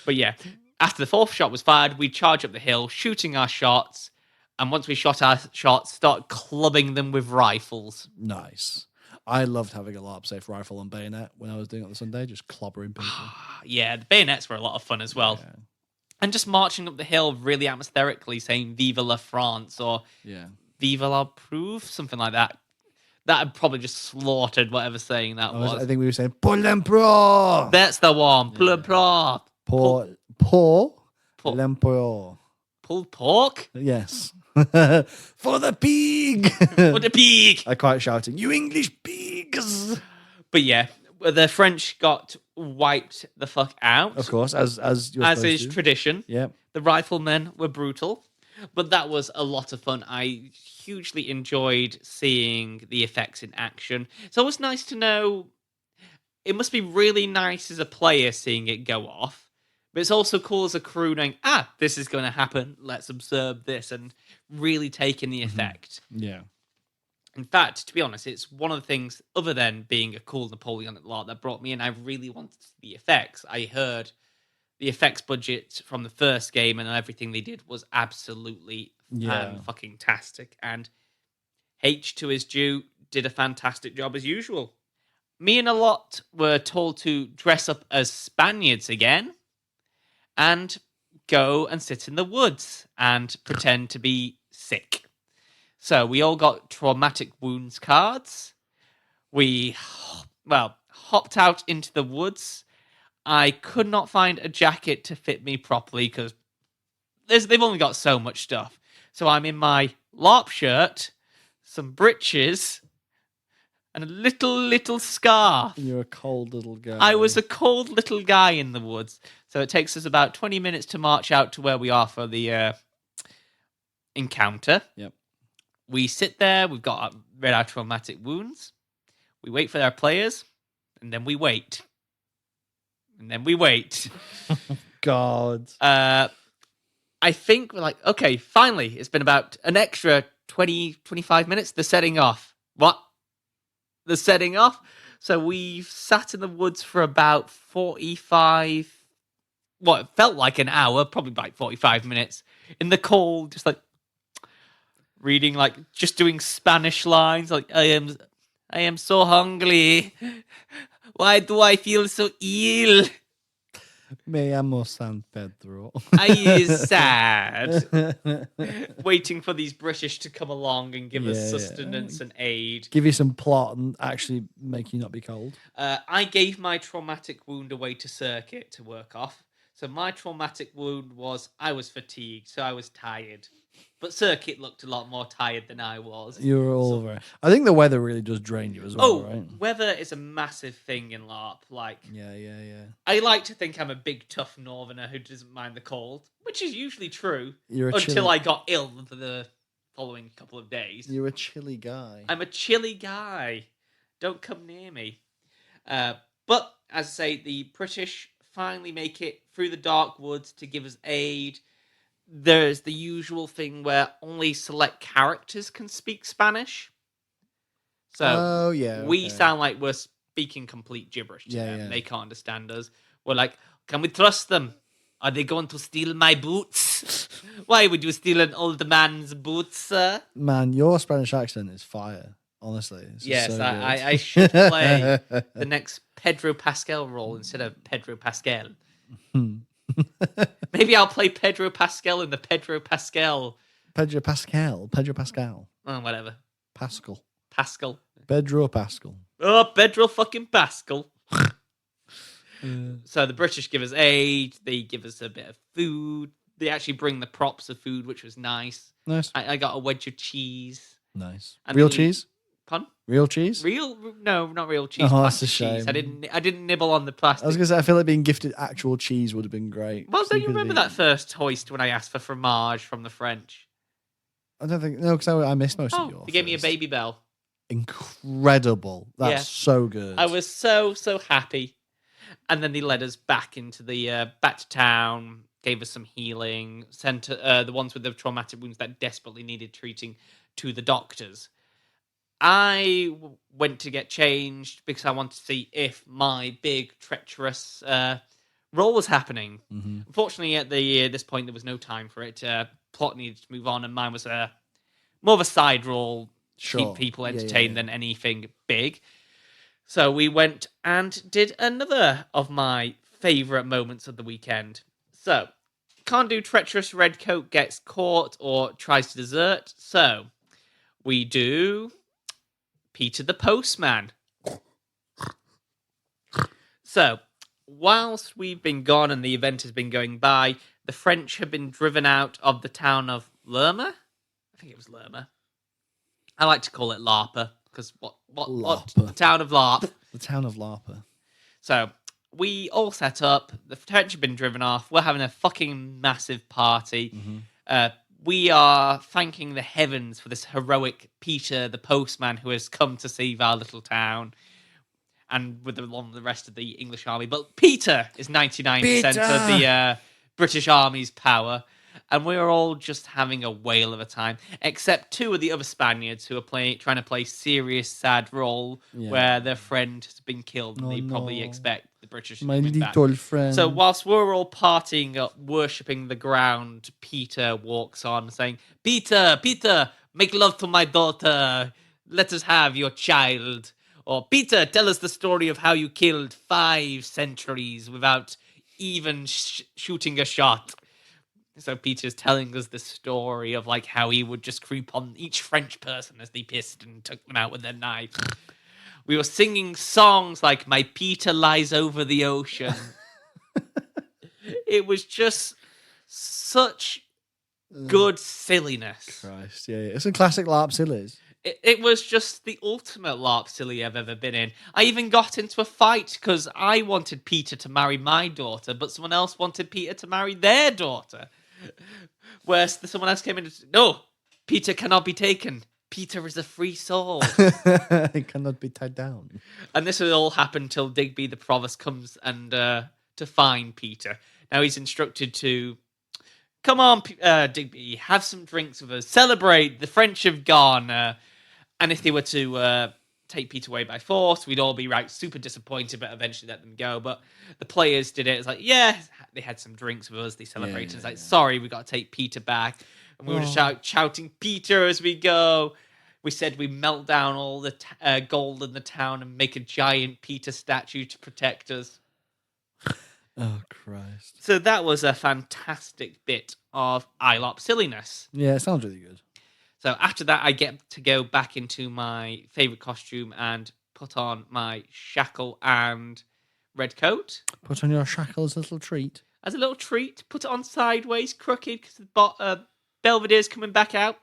But yeah, after the 4th shot was fired, we'd charge up the hill, shooting our shots, and once we shot our shots, start clubbing them with rifles. Nice. I loved having a LARP safe rifle and bayonet when I was doing it on the Sunday, just clobbering people. Yeah, the bayonets were a lot of fun as well. Yeah. And just marching up the hill really atmospherically, saying Vive la France or Vive la Prouve, something like that. That had probably just slaughtered whatever saying that was. I think we were saying Pour l'Empereur. That's the one. Pour l'Empereur. Pour l'Empereur. Pulled pork? Yes. For the pig. For the pig. I quite shouting, you English pigs. But yeah, the French got wiped the fuck out. Of course, as is tradition. Yeah. The riflemen were brutal, but that was a lot of fun. I hugely enjoyed seeing the effects in action. It's always nice to know. It must be really nice as a player seeing it go off. But it's also cool as a crew knowing, this is going to happen. Let's observe this and really take in the effect. Yeah. In fact, to be honest, it's one of the things, other than being a cool Napoleonic LARP, that brought me in. I really wanted the effects. I heard the effects budget from the first game and everything they did was absolutely fucking tastic. And H, to his due, did a fantastic job as usual. Me and a lot were told to dress up as Spaniards again and go and sit in the woods and pretend to be sick. So we all got traumatic wounds cards. We, hopped out into the woods. I could not find a jacket to fit me properly because they've only got so much stuff. So I'm in my LARP shirt, some breeches, and a little scarf. You're a cold little guy. I was a cold little guy in the woods. So it takes us about 20 minutes to march out to where we are for the encounter. Yep. We sit there. We've got read our traumatic wounds. We wait for our players, and then we wait. And then we wait. God. I think we're like, okay, finally, it's been about an extra 20, 25 minutes. They're setting off. What? They're setting off? So we've sat in the woods for about 45... What, it felt like an hour, probably like 45 minutes. In the cold, just like... reading, like, just doing Spanish lines. Like, I am so hungry. Why do I feel so ill? Me llamo San Pedro. I is sad. Waiting for these British to come along and give us sustenance and aid. Give you some plot and actually make you not be cold. I gave my traumatic wound away to Circuit to work off. So my traumatic wound was I was fatigued, so I was tired. But Circuit looked a lot more tired than I was. You were all over it. I think the weather really does drain you as well, right? Weather is a massive thing in LARP. Like, yeah. I like to think I'm a big, tough northerner who doesn't mind the cold, which is usually true until I got ill for the following couple of days. You're a chilly guy. I'm a chilly guy. Don't come near me. But, as I say, the British finally make it through the dark woods to give us aid. There's the usual thing where only select characters can speak Spanish. So we sound like we're speaking complete gibberish to them. Yeah. They can't understand us. We're like, can we trust them? Are they going to steal my boots? Why would you steal an old man's boots, sir? Man, your Spanish accent is fire. Honestly. Yes, so I should play the next Pedro Pascal role instead of Pedro Pascal. Maybe I'll play Pedro Pascal in the Pedro Pascal. Pedro Pascal. Oh, whatever. Pascal. Pedro Pascal. Oh, Pedro fucking Pascal. So the British give us aid. They give us a bit of food. They actually bring the props of food, which was nice. I got a wedge of cheese. Nice. And real cheese? Pardon? Real cheese? No, not real cheese. Oh, that's a shame. Cheese. I didn't nibble on the plastic. I was gonna say I feel like being gifted actual cheese would have been great. Well, don't you remember that first hoist when I asked for fromage from the French? I don't think because I missed most of yours. They gave me a Baby Bell. Incredible! That's so good. I was so happy. And then they led us back into the back to town. Gave us some healing. Sent the ones with the traumatic wounds that desperately needed treating to the doctors. I went to get changed because I wanted to see if my big, treacherous role was happening. Mm-hmm. Unfortunately, at this point, there was no time for it. Plot needed to move on, and mine was more of a side role, keep people entertained than anything big. So we went and did another of my favourite moments of the weekend. So, can't do treacherous redcoat gets caught or tries to desert. So, we do Peter the Postman. So, whilst we've been gone and the event has been going by, the French have been driven out of the town of Lerma. I think it was Lerma. I like to call it LARPer because what the town of LARP. The town of LARPer. So we all set up. The French have been driven off. We're having a fucking massive party. Mm-hmm. We are thanking the heavens for this heroic Peter the Postman who has come to save our little town. And with along the rest of the English army. But Peter is 99% of the British army's power. And we're all just having a whale of a time. Except two of the other Spaniards who are trying to play serious, sad role where their friend has been killed. And they probably expect the British to come back. Friend. So whilst we're all partying up, worshipping the ground, Peter walks on saying, Peter, make love to my daughter. Let us have your child. Or, Peter, tell us the story of how you killed 5 centuries without even shooting a shot. So Peter's telling us the story of like how he would just creep on each French person as they pissed and took them out with their knife. We were singing songs like My Peter Lies Over the Ocean. It was just such good silliness. Christ, yeah. It's a classic LARP sillies. It was just the ultimate LARP silly I've ever been in. I even got into a fight because I wanted Peter to marry my daughter, but someone else wanted Peter to marry their daughter. Where someone else came in and said, no, Peter cannot be taken. Peter is a free soul. He cannot be tied down. And this will all happen till Digby the Provost comes and to find Peter. Now he's instructed to come on, Digby, have some drinks with us. Celebrate. The French have gone. And if they were to take Peter away by force, we'd all be super disappointed, but eventually let them go. But the players did it. It's like, yeah, they had some drinks with us. They celebrated. It's like, sorry, we got to take Peter back. And we were just shouting Peter as we go. We said we melt down all the gold in the town and make a giant Peter statue to protect us. Oh, Christ. So that was a fantastic bit of ILOP silliness. Yeah, it sounds really good. So after that, I get to go back into my favourite costume and put on my shackle and red coat. Put on your shackle as a little treat. As a little treat. Put it on sideways, crooked, because the Belvedere's coming back out.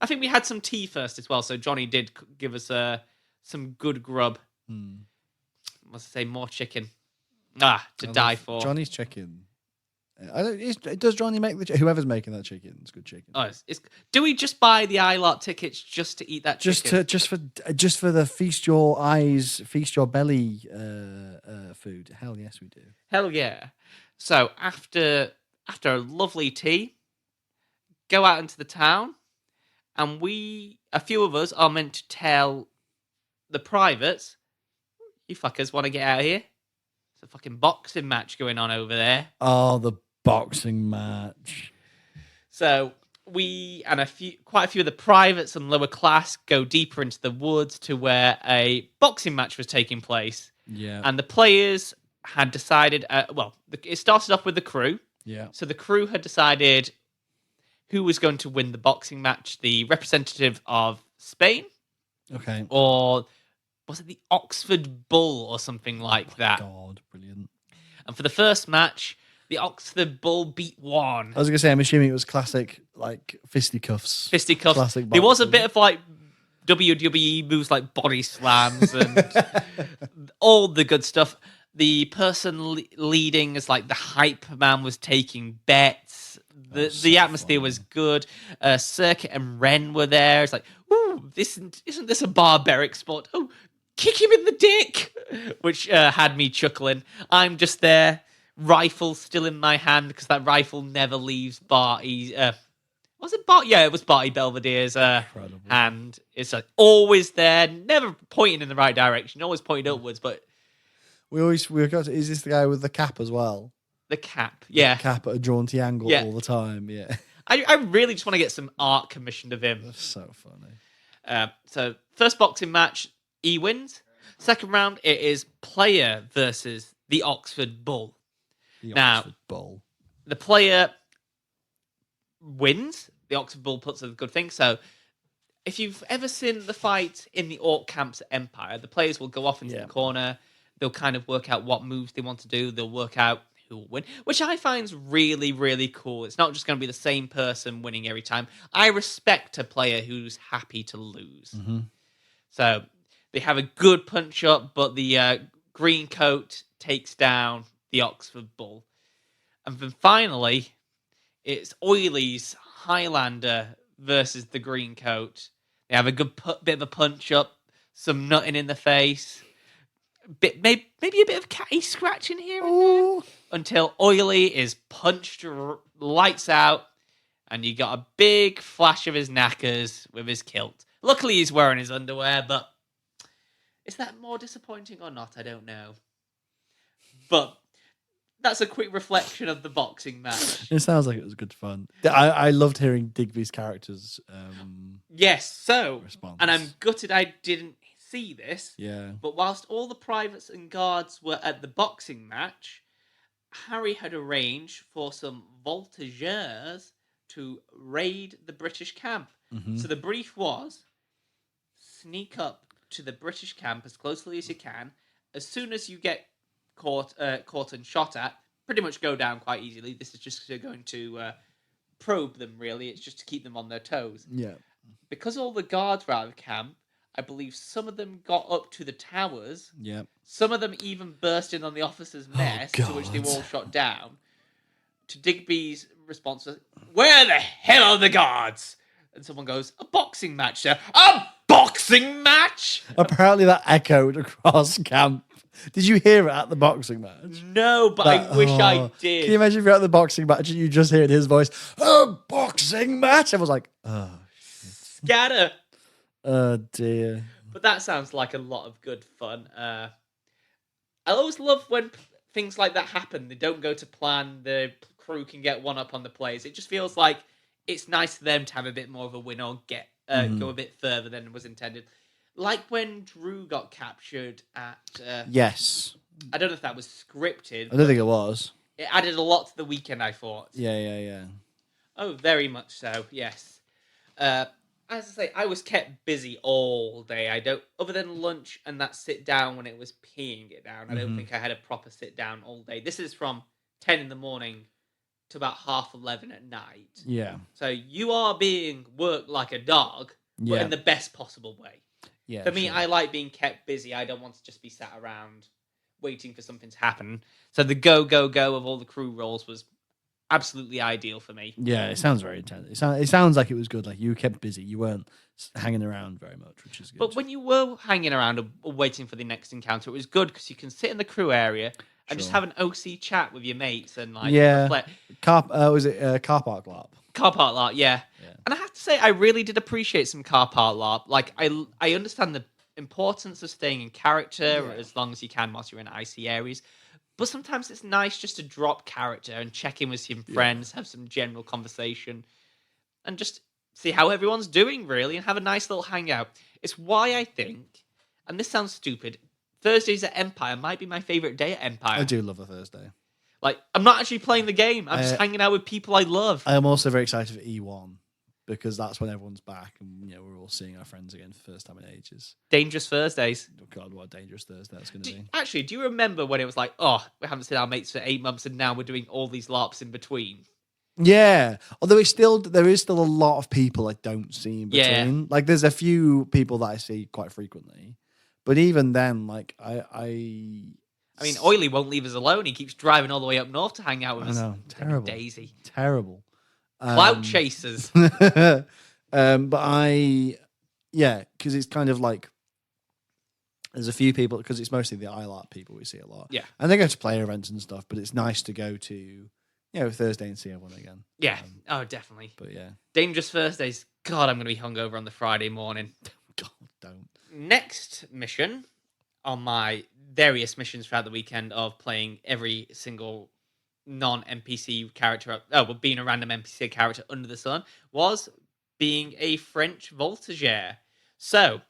I think we had some tea first as well, so Johnny did give us some good grub. Must say more chicken. To die for. Johnny's chicken. Does Johnny make whoever's making that chicken? It's good chicken. Oh, do we just buy the ILARP tickets just to eat that chicken? Just for the feast your eyes, feast your belly food? Hell yes, we do. Hell yeah! So after a lovely tea, go out into the town, and a few of us are meant to tell the privates, "You fuckers want to get out of here? It's a fucking boxing match going on over there." Oh, the boxing match. So we and quite a few of the privates and lower class go deeper into the woods to where a boxing match was taking place. Yeah. And the players had decided, it started off with the crew. Yeah. So the crew had decided who was going to win the boxing match, the representative of Spain. Okay. Or was it the Oxford Bull or something like that? God, brilliant. And for the first match, the Oxford Bull beat one. I was going to say, I'm assuming it was classic, like, fisticuffs. Fisticuffs. Classic there was a boxing. bit of, like, WWE moves like body slams and all the good stuff. The person leading as, like, the hype man was taking bets. The atmosphere was good. Circuit and Ren were there. It's like, ooh, isn't this a barbaric sport? Oh, kick him in the dick, which had me chuckling. I'm just there, rifle still in my hand, because that rifle never leaves Barty. Was it Barty? Yeah, it was Barty Belvedere's hand. It's like always there, never pointing in the right direction, always pointing upwards. But we got. Is this the guy with the cap as well? The cap, yeah, the cap at a jaunty angle all the time. Yeah, I really just want to get some art commissioned of him. That's so funny. So first boxing match, he wins. Second round, it is player versus the Oxford Bull. Oxford Bull. The player wins. The Oxford Bull puts a good thing. So if you've ever seen the fight in the Orc camps at Empire, the players will go off into the corner. They'll kind of work out what moves they want to do. They'll work out who will win, which I find is really, really cool. It's not just going to be the same person winning every time. I respect a player who's happy to lose. Mm-hmm. So they have a good punch up, but the green coat takes down the Oxford Bull. And then finally, it's Oiley's Highlander versus the green coat. They have a good bit of a punch up, some nutting in the face, maybe a bit of catty scratching here and there, until Oiley is punched lights out, and you got a big flash of his knackers with his kilt. Luckily, he's wearing his underwear, but is that more disappointing or not? I don't know. But that's a quick reflection of the boxing match. It sounds like it was good fun. I loved hearing Digby's characters. Yes, response. And I'm gutted I didn't see this. Yeah. But whilst all the privates and guards were at the boxing match, Harry had arranged for some voltigeurs to raid the British camp. Mm-hmm. So the brief was, sneak up to the British camp as closely as you can. As soon as you get caught and shot at, pretty much go down quite easily. This is just going to probe them, really. It's just to keep them on their toes. Yeah. Because all the guards were out of camp, I believe some of them got up to the towers. Yeah. Some of them even burst in on the officers' mess, to which they were all shot down. To Digby's response was, "Where the hell are the guards?" And someone goes, "A boxing match, sir." A boxing match? Apparently that echoed across camp. Did you hear it at the boxing match? No, but I wish I did. Can you imagine if you're at the boxing match and you just heard his voice? A boxing match. I was like, oh, Scatter. oh dear. But that sounds like a lot of good fun. I always love when things like that happen. They don't go to plan. The crew can get one up on the players. It just feels like it's nice for them to have a bit more of a win or get go a bit further than was intended. Like when Drew got captured at... yes. I don't know if that was scripted. I don't think it was. It added a lot to the weekend, I thought. Yeah. Oh, very much so, yes. As I say, I was kept busy all day. Other than lunch and that sit down when it was peeing it down, I don't think I had a proper sit down all day. This is from 10 in the morning to about 11:30 at night. Yeah. So you are being worked like a dog, but in the best possible way. Yeah. For me, I like being kept busy. I don't want to just be sat around waiting for something to happen. So the go of all the crew roles was absolutely ideal for me. Yeah, it sounds very intense. It sounds like it was good. Like you were kept busy. You weren't hanging around very much, which is good. But when you were hanging around or waiting for the next encounter, it was good because you can sit in the crew area and just have an OC chat with your mates and like car park LARP? Car park LARP, yeah. And I have to say, I really did appreciate some car park LARP. Like I understand the importance of staying in character as long as you can whilst you're in icy areas. But sometimes it's nice just to drop character and check in with some friends, have some general conversation, and just see how everyone's doing, really, and have a nice little hangout. It's why I think, and this sounds stupid, Thursdays at Empire might be my favourite day at Empire. I do love a Thursday. Like, I'm not actually playing the game. I'm just hanging out with people I love. I am also very excited for E1 because that's when everyone's back and we're all seeing our friends again for the first time in ages. Dangerous Thursdays. Oh God, what a dangerous Thursday that's going to be. Actually, do you remember when it was like, oh, we haven't seen our mates for 8 months and now we're doing all these LARPs in between? Yeah, although there is still a lot of people I don't see in between. Yeah. Like there's a few people that I see quite frequently, but even then, like I mean, Oily won't leave us alone. He keeps driving all the way up north to hang out with us. I know, terrible, Daisy, terrible. Clout chasers. But because it's kind of like there's a few people because it's mostly the ILARP people we see a lot. Yeah, and they go to player events and stuff, but it's nice to go to Thursday and see everyone again. Yeah, definitely. But yeah, Dangerous Thursdays. God, I'm going to be hungover on the Friday morning. God, don't. Next mission on my various missions throughout the weekend of playing every single non-NPC character, being a random NPC character under the sun, was being a French voltigeur. So,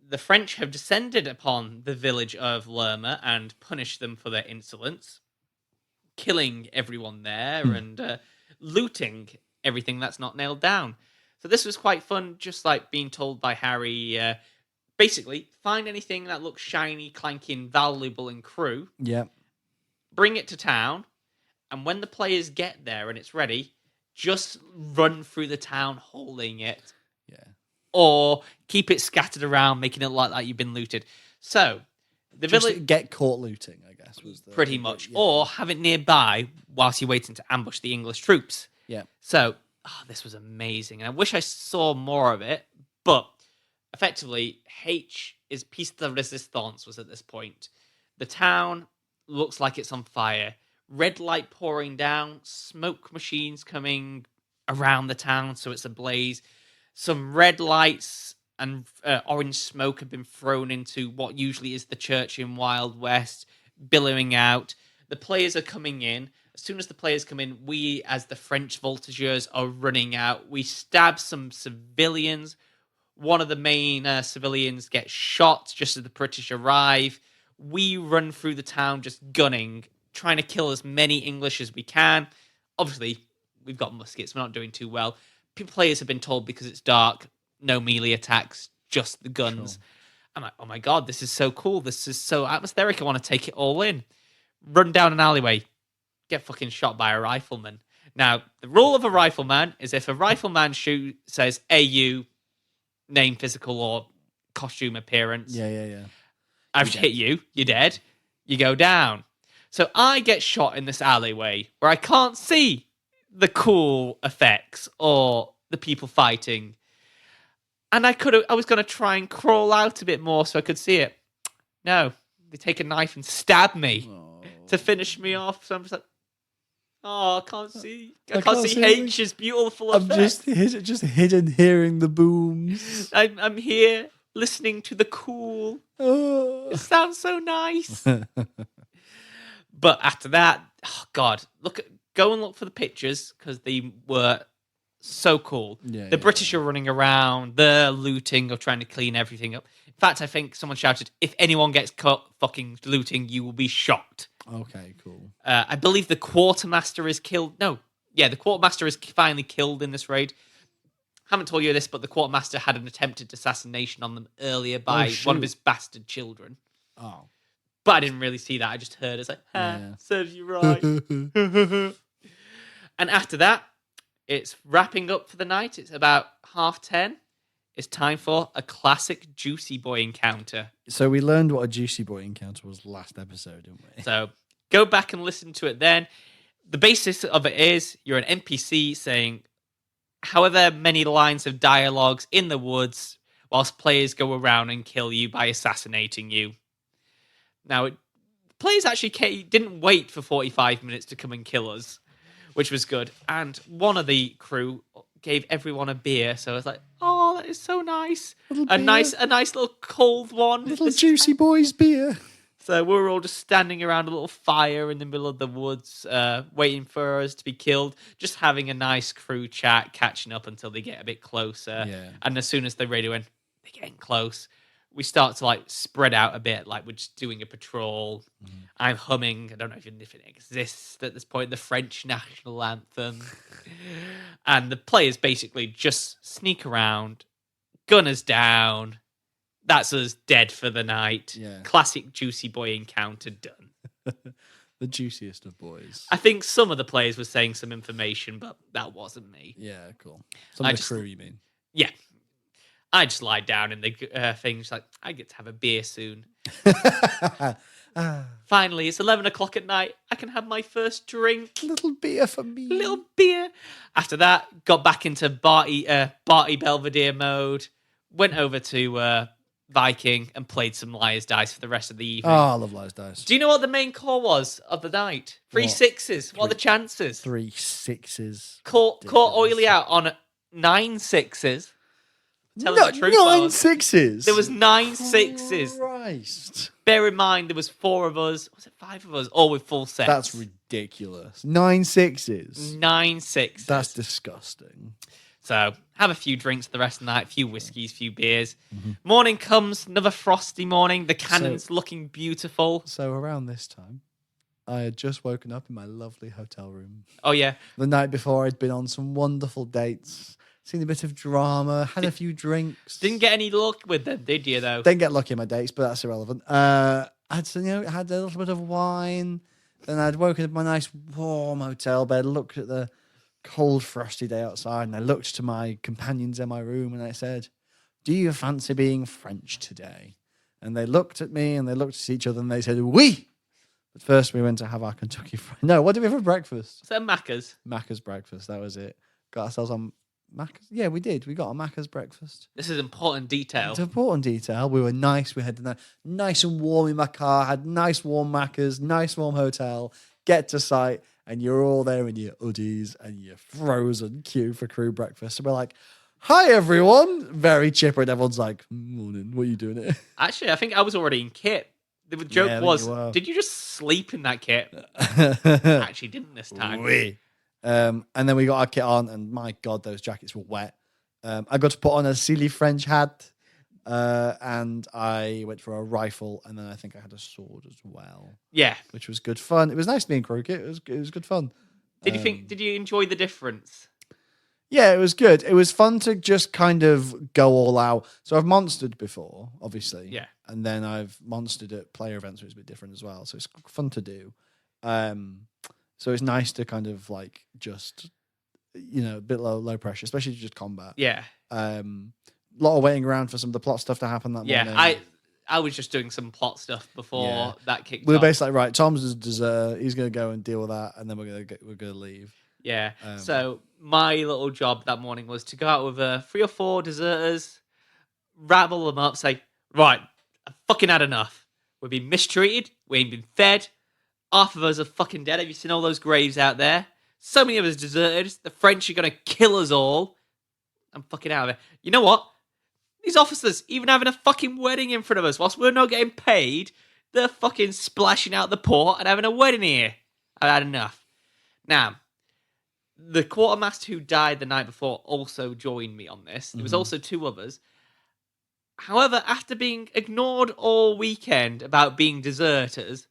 the French have descended upon the village of Lerma and punished them for their insolence, killing everyone there and looting everything that's not nailed down. So this was quite fun, just like being told by Harry, basically, find anything that looks shiny, clanky, and valuable in crew. Yeah. Bring it to town. And when the players get there and it's ready, just run through the town holding it. Yeah. Or keep it scattered around, making it look like you've been looted. So, the village... Get caught looting, I guess, was the... Pretty much. Yeah. Or have it nearby whilst you're waiting to ambush the English troops. Yeah. So, this was amazing. And I wish I saw more of it. But, effectively, H is Piece de Resistance was at this point. The town looks like it's on fire. Red light pouring down, smoke machines coming around the town, so it's ablaze. Some red lights and orange smoke have been thrown into what usually is the church in Wild West, billowing out. The players are coming in. As soon as the players come in, we, as the French voltigeurs, are running out. We stab some civilians. One of the main civilians gets shot just as the British arrive. We run through the town just gunning, trying to kill as many English as we can. Obviously, we've got muskets. We're not doing too well. Players have been told because it's dark, no melee attacks, just the guns. Sure. I'm like, oh my God, this is so cool. This is so atmospheric. I want to take it all in. Run down an alleyway. Get fucking shot by a rifleman. Now, the rule of a rifleman is if a rifleman says AU, name, physical, or costume appearance. Yeah. I've hit you. You're dead. You go down. So I get shot in this alleyway where I can't see the cool effects or the people fighting. And I was going to try and crawl out a bit more so I could see it. No, they take a knife and stab me Oh. to finish me off. So I'm just like, oh, I can't see. I can't can't see see anything. H's beautiful I'm effects. just hidden hearing the booms. I'm here listening to the cool. Oh. It sounds so nice. But after that, oh God, go and look for the pictures because they were so cool. The British are running around, they're looting or trying to clean everything up. In fact, I think someone shouted, if anyone gets caught fucking looting, you will be shocked. Okay, cool. I believe the quartermaster is killed. No, yeah, the quartermaster is finally killed in this raid. Haven't told you this, but the quartermaster had an attempted assassination on them earlier by one of his bastard children. Oh. But I didn't really see that. I just heard it's like, serves you right. And after that, it's wrapping up for the night. It's about 10:30. It's time for a classic Juicy Boy encounter. So we learned what a Juicy Boy encounter was last episode, didn't we? So go back and listen to it then. The basis of it is you're an NPC saying however many lines of dialogues in the woods whilst players go around and kill you by assassinating you. Now, players actually didn't wait for 45 minutes to come and kill us, which was good. And one of the crew gave everyone a beer, so I was like, "Oh, that is so nice! A nice little cold one, little Juicy Boy's beer." So we were all just standing around a little fire in the middle of the woods, waiting for us to be killed, just having a nice crew chat, catching up until they get a bit closer. Yeah. And as soon as the radio went, they're getting close. We start to like spread out a bit, like we're just doing a patrol. I'm humming, I don't know even if it exists at this point, the French national anthem. And the players basically just sneak around, gunners down. That's us dead for the night. Yeah. Classic Juicy Boy encounter done. The juiciest of boys. I think some of the players were saying some information, but that wasn't me. Yeah, cool. Some of the crew, you mean? Yeah. I just lied down in the thing, just like, I get to have a beer soon. Finally, it's 11 o'clock at night. I can have my first drink. Little beer for me. Little beer. After that, got back into Barty Belvedere mode. Went over to Viking and played some Liar's Dice for the rest of the evening. Oh, I love Liar's Dice. Do you know what the main call was of the night? 3 sixes. What are the chances? 3 sixes. Caught Oily out on 9 sixes. Telling the truth, 9 sixes? There was 9 sixes. Christ. Bear in mind, there was 4 of us. Was it 5 of us? All with full sets. That's ridiculous. 9 sixes? 9 sixes. That's disgusting. So, have a few drinks the rest of the night, a few whiskies, a few beers. Morning comes, another frosty morning. The cannon's looking beautiful. So, around this time, I had just woken up in my lovely hotel room. Oh, yeah. The night before, I'd been on some wonderful dates, seen a bit of drama, had a few drinks. Didn't get any luck with them, did you, though? Didn't get lucky in my dates, but that's irrelevant. I'd had a little bit of wine. Then I'd woken up in my nice warm hotel bed, looked at the cold, frosty day outside, and I looked to my companions in my room and I said, "Do you fancy being French today?" And they looked at me and they looked at each other and they said, "Oui." But first we went to have our Kentucky Fried. No, what did we have for breakfast? Was that Macca's? Macca's breakfast, that was it. Got ourselves on Macca's. Yeah, we did. We got a Macca's breakfast. This is important detail. It's important detail. We were nice. We had nice and warm in my car, had nice warm Macca's, nice warm hotel, get to site, and you're all there in your hoodies and your frozen queue for crew breakfast. And we're like, "Hi, everyone." Very chipper. And everyone's like, "Morning, what are you doing here?" Actually, I think I was already in kit. The joke was, did you just sleep in that kit? Actually, didn't this time. Oui. And then we got our kit on, and my God, those jackets were wet. I got to put on a silly French hat, and I went for a rifle, and then I think I had a sword as well. Yeah, which was good fun. It was nice being croquet. It was good fun. Did you enjoy the difference? Yeah, it was good. It was fun to just kind of go all out. So I've monstered before, obviously. Yeah. And then I've monstered at player events, which is a bit different as well. So it's fun to do. So it's nice to kind of like just, a bit low pressure, especially just combat. Yeah. A lot of waiting around for some of the plot stuff to happen that morning. Yeah, I was just doing some plot stuff before that kicked off. We were basically like, right, Tom's a dessert. He's going to go and deal with that, and then we're going to leave. Yeah. So my little job that morning was to go out with 3 or 4 deserters, rabble them up, say, "Right, I've fucking had enough. We've been mistreated. We ain't been fed. Half of us are fucking dead. Have you seen all those graves out there? So many of us deserted. The French are going to kill us all. I'm fucking out of it. You know what? These officers, even having a fucking wedding in front of us, whilst we're not getting paid, they're fucking splashing out the port and having a wedding here. I've had enough. Now, the quartermaster who died the night before also joined me on this. There was also 2 others. However, after being ignored all weekend about being deserters,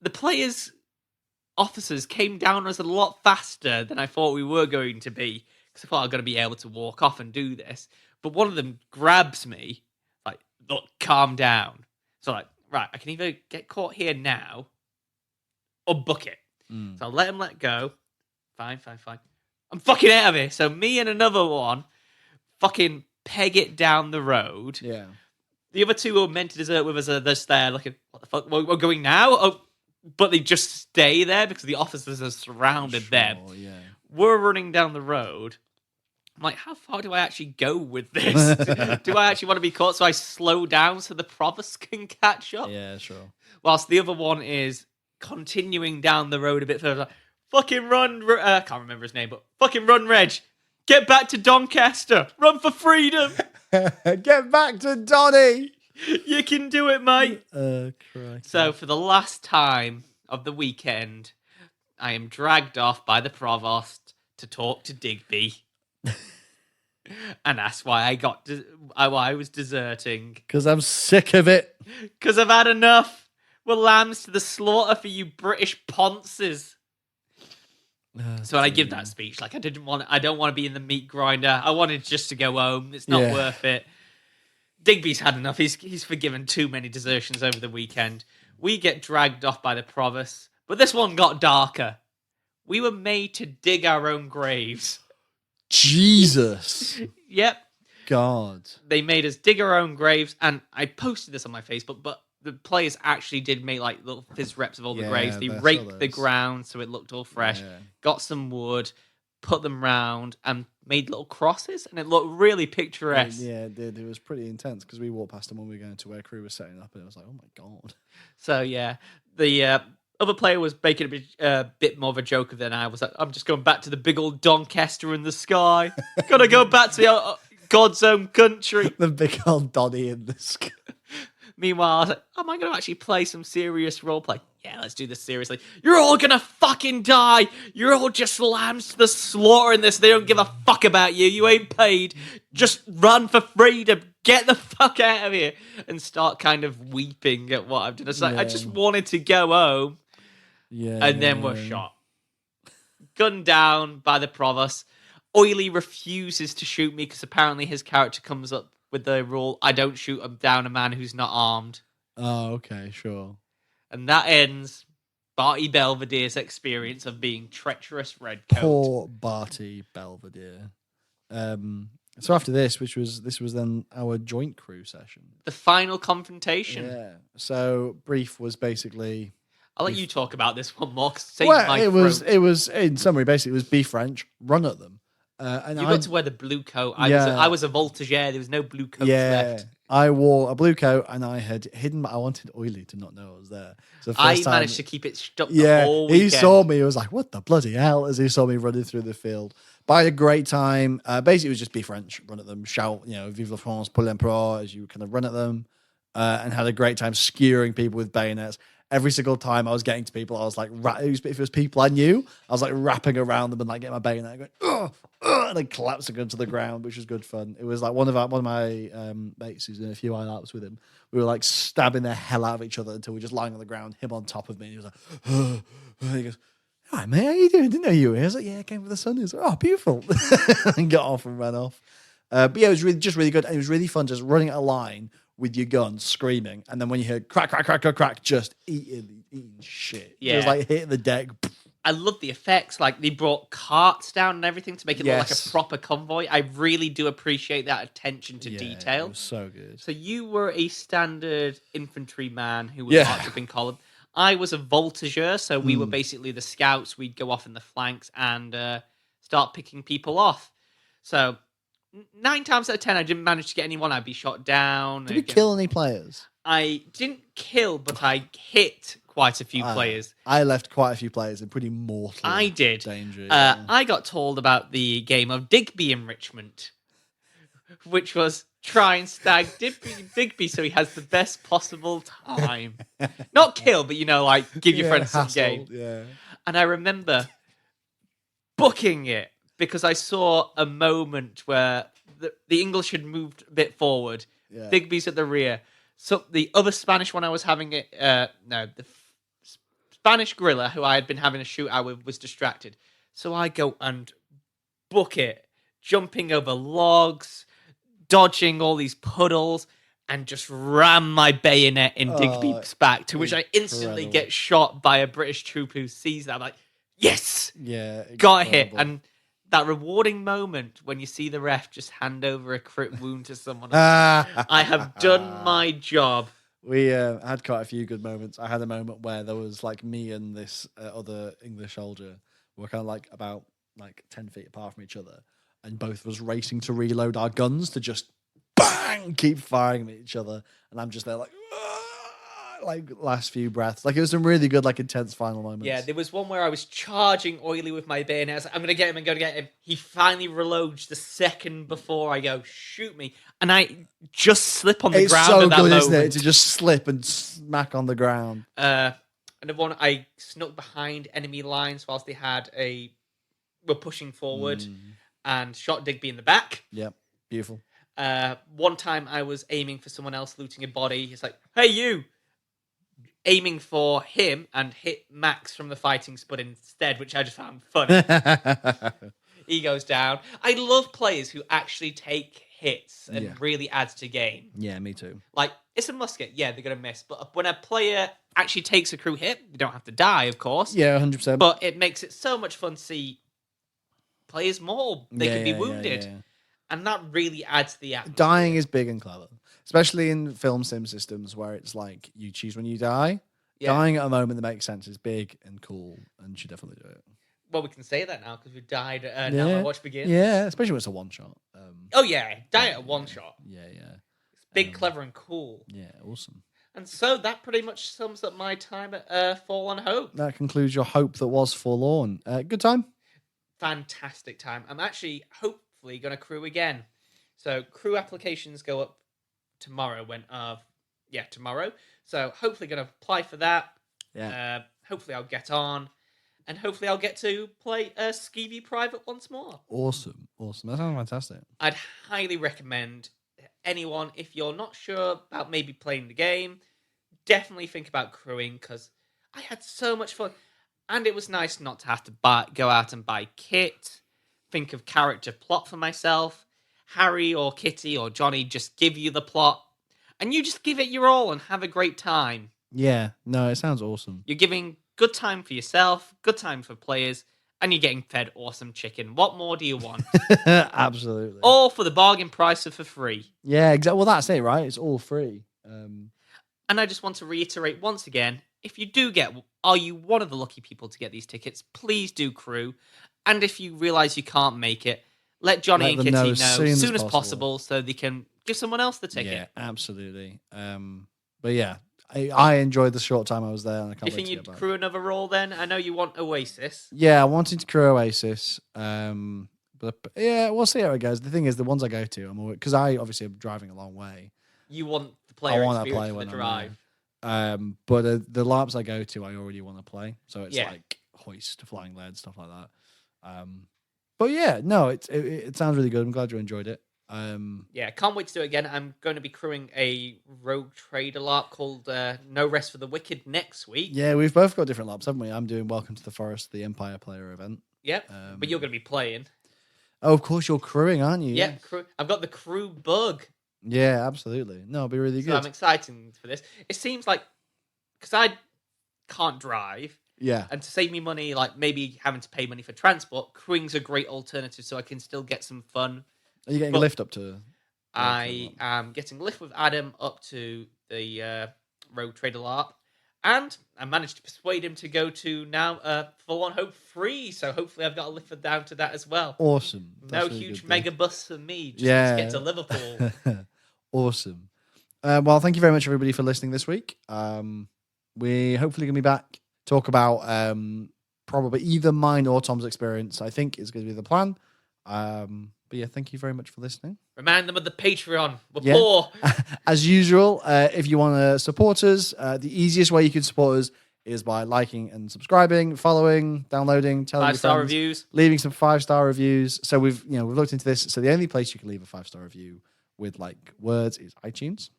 the players' officers came down on us a lot faster than I thought we were going to be, because I thought I was going to be able to walk off and do this. But one of them grabs me, like, look, calm down. So, like, right, I can either get caught here now or book it. So I'll let him let go. Fine. I'm fucking out of here. So me and another one fucking peg it down the road. Yeah. The other 2 who were meant to desert with us are just there looking, what the fuck, we're going now? Oh, but they just stay there because the officers have surrounded them. Yeah. We're running down the road. I'm like, how far do I actually go with this? Do I actually want to be caught so I slow down so the provost can catch up? Yeah, sure. Whilst the other one is continuing down the road a bit further. Like, fucking run, I can't remember his name, but fucking run, Reg. Get back to Doncaster. Run for freedom. Get back to Donny. You can do it, mate. Crikey. So for the last time of the weekend, I am dragged off by the provost to talk to Digby. And that's why I was deserting. Because I'm sick of it. Because I've had enough. We're lambs to the slaughter for you British ponces. So when I give that speech, like I don't want to be in the meat grinder. I wanted just to go home. It's not worth it. Digby's had enough. He's forgiven too many desertions over the weekend. We get dragged off by the provost, but this one got darker. We were made to dig our own graves. Jesus. Yep. God. They made us dig our own graves, and I posted this on my Facebook, but the players actually did make like little fizz reps of all the graves. They raked the ground so it looked all fresh, got some wood, put them round, and made little crosses, and it looked really picturesque. Yeah, it did. It was pretty intense because we walked past them when we were going to where crew was setting up, and it was like, oh my God. So yeah, the other player was making a bit more of a joke than I was. Like, I'm just going back to the big old Doncaster in the sky. Gotta go back to God's own country. The big old Donny in the sky. Meanwhile, I was like, am I going to actually play some serious roleplay? Yeah, let's do this seriously. You're all going to fucking die. You're all just lambs to the slaughter in this. They don't give a fuck about you. You ain't paid. Just run for freedom. Get the fuck out of here. And start kind of weeping at what I've done. It's like, I just wanted to go home. Yeah. And then we're shot. Gunned down by the provost. Oily refuses to shoot me because apparently his character comes up with the rule, I don't shoot down a man who's not armed. Oh, okay, sure. And that ends Barty Belvedere's experience of being treacherous redcoat. Poor Barty Belvedere. So after this was then our joint crew session. The final confrontation. Yeah. So brief was basically. I'll let you talk about this one more. It was in summary basically it was be French, run at them. And you got to wear the blue coat. I was a voltigeur. There was no blue coats left. I wore a blue coat and I had hidden. I wanted Oily to not know I was there. So I managed to keep it stuck the whole weekend. He saw me. He was like, "What the bloody hell?" As he saw me running through the field. But I had a great time. Basically, it was just be French, run at them, shout, "Vive la France, pour l'empereur," as you kind of run at them, and had a great time skewering people with bayonets. Every single time I was getting to people, I was like, if it was people I knew, I was like wrapping around them and like getting my bayonet going, and then collapsing them to the ground, which was good fun. It was like one of my mates who's in a few ILARPs with him. We were like stabbing the hell out of each other until we were just lying on the ground, him on top of me. And he was like, and he goes, "Hi, mate, how you doing? Didn't know you were here." I was like, "Yeah, I came for the sun." He was like, "Oh, beautiful." And got off and ran off. But yeah, it was really good. And it was really fun just running at a line with your gun, screaming, and then when you hear crack, crack, crack, crack, crack, just eating shit. Yeah. It was like hitting the deck. I love the effects. Like, they brought carts down and everything to make it look like a proper convoy. I really do appreciate that attention to detail. It was so good. So you were a standard infantryman who was marched up in column. I was a voltigeur, so we were basically the scouts. We'd go off in the flanks and start picking people off. So 9 times out of 10, I didn't manage to get anyone. I'd be shot down. Did we kill any players? I didn't kill, but I hit quite a few players. I left quite a few players in pretty mortal I did. danger. Yeah. I got told about the game of Digby enrichment, which was try and stag Digby so he has the best possible time. Not kill, but like give your friends some game. Yeah. And I remember booking it because I saw a moment where the English had moved a bit forward. Yeah. Digby's at the rear. So the other Spanish one I was having the Spanish gorilla who I had been having a shootout with was distracted. So I go and book it, jumping over logs, dodging all these puddles, and just ram my bayonet in Digby's back, to which I instantly get shot by a British troop who sees that. I'm like, yes! Yeah. Got a hit. And that rewarding moment when you see the ref just hand over a crit wound to someone else. I have done my job. We had quite a few good moments. I had a moment where there was like me and this other English soldier were kind of like about 10 feet apart from each other, and both was racing to reload our guns to just bang keep firing at each other, and I'm just there like last few breaths. Like it was some really good intense final moments. Yeah, there was one where I was charging Oily with my bayonet. I was like, I'm gonna get him. He finally reloads the second before I go, shoot me, and I just slip on the ground. It's so good, isn't it, to just slip and smack on the ground. And the one I snuck behind enemy lines whilst they were pushing forward and shot Digby in the back. Yep, beautiful. One time I was aiming for someone else looting a body. He's like, hey, you! Aiming for him and hit Max from the fighting spud instead, which I just found funny. He goes down. I love players who actually take hits and really adds to game. Yeah, me too. Like, it's a musket. Yeah, they're going to miss. But when a player actually takes a crew hit, they don't have to die, of course. Yeah, 100%. But it makes it so much fun to see players more. They can be wounded. Yeah. And that really adds to the atmosphere. Dying is big and clever. Especially in film sim systems where it's like you choose when you die. Yeah. Dying at a moment that makes sense is big and cool, and you should definitely do it. Well, we can say that now because we died now my watch begins. Yeah, especially when it's a one shot. Die at a one shot. Yeah. It's big, clever, and cool. Yeah, awesome. And so that pretty much sums up my time at Forlorn Hope. That concludes your hope that was forlorn. Good time? Fantastic time. I'm actually hopefully going to crew again. So crew applications go up tomorrow tomorrow. So hopefully going to apply for that. Yeah. Hopefully I'll get on, and hopefully I'll get to play Skeevy Private once more. Awesome. That sounds fantastic. I'd highly recommend anyone, if you're not sure about maybe playing the game, definitely think about crewing, because I had so much fun. And it was nice not to have to go out and buy kit, think of character plot for myself. Harry or Kitty or Johnny just give you the plot, and you just give it your all and have a great time. Yeah, no, it sounds awesome. You're giving good time for yourself, good time for players, and you're getting fed awesome chicken. What more do you want? Absolutely. All for the bargain price of for free. Yeah, exactly. Well, that's it, right? It's all free. And I just want to reiterate once again, if you do are you one of the lucky people to get these tickets, please do crew. And if you realise you can't make it, let Johnny and Kitty know as soon as possible so they can give someone else the ticket. Yeah, absolutely. But yeah, I enjoyed the short time I was there, and I can't wait to get back. You think you'd crew another role then? I know you want Oasis. Yeah, I wanted to crew Oasis. But yeah, we'll see how it goes. The thing is, the ones I go to, because I obviously am driving a long way. You want the player experience for the drive. But the LARPs I go to, I already want to play. So it's like hoist, flying lead, stuff like that. But yeah, no, it sounds really good. I'm glad you enjoyed it. Can't wait to do it again. I'm going to be crewing a Rogue Trader LARP called No Rest for the Wicked next week. Yeah, we've both got different LARPs, haven't we? I'm doing Welcome to the Forest, the Empire player event. Yep, but you're going to be playing. Oh, of course, you're crewing, aren't you? Yeah, crew. I've got the crew bug. Yeah, absolutely. No, it'll be really good. So I'm excited for this. It seems like, because I can't drive, and to save me money, like maybe having to pay money for transport, crewing's a great alternative so I can still get some fun. Are you getting a lift up to? I am getting a lift with Adam up to the Rogue Trader LARP, and I managed to persuade him to go to now Forlorn Hope free, so hopefully I've got a lift down to that as well. Awesome. That's no really huge mega bus for me, just to get to Liverpool. Awesome. Well, thank you very much, everybody, for listening this week. We hopefully going to be back, talk about probably either mine or Tom's experience. I think is going to be the plan. But yeah, thank you very much for listening. Remind them of the Patreon. We're poor. As usual, if you want to support us, the easiest way you can support us is by liking and subscribing, following, downloading, telling your 5-star friends, reviews, leaving some 5-star reviews. So we've looked into this. So the only place you can leave a 5-star review with like words is iTunes.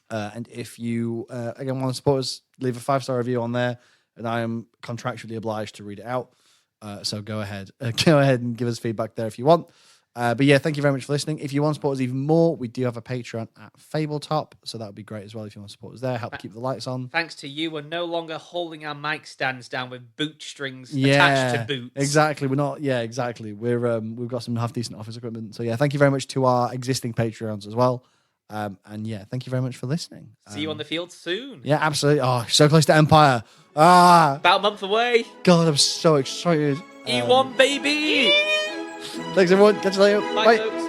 And if you again want to support us, leave a 5-star review on there, and I am contractually obliged to read it out. So go ahead and give us feedback there if you want. But yeah, thank you very much for listening. If you want to support us even more, we do have a Patreon at Fabletop, so that would be great as well if you want to support us there, help keep the lights on. Thanks to you, we're no longer holding our mic stands down with boot strings attached to boots. Exactly. We're not. Yeah, exactly. We've got some half decent office equipment. So yeah, thank you very much to our existing Patreons as well. And yeah, thank you very much for listening. See you on the field soon. Yeah, absolutely. Oh, so close to Empire. About a month away. God, I'm so excited. E1, baby. Thanks, everyone. Catch you later. Bye. Bye. Folks.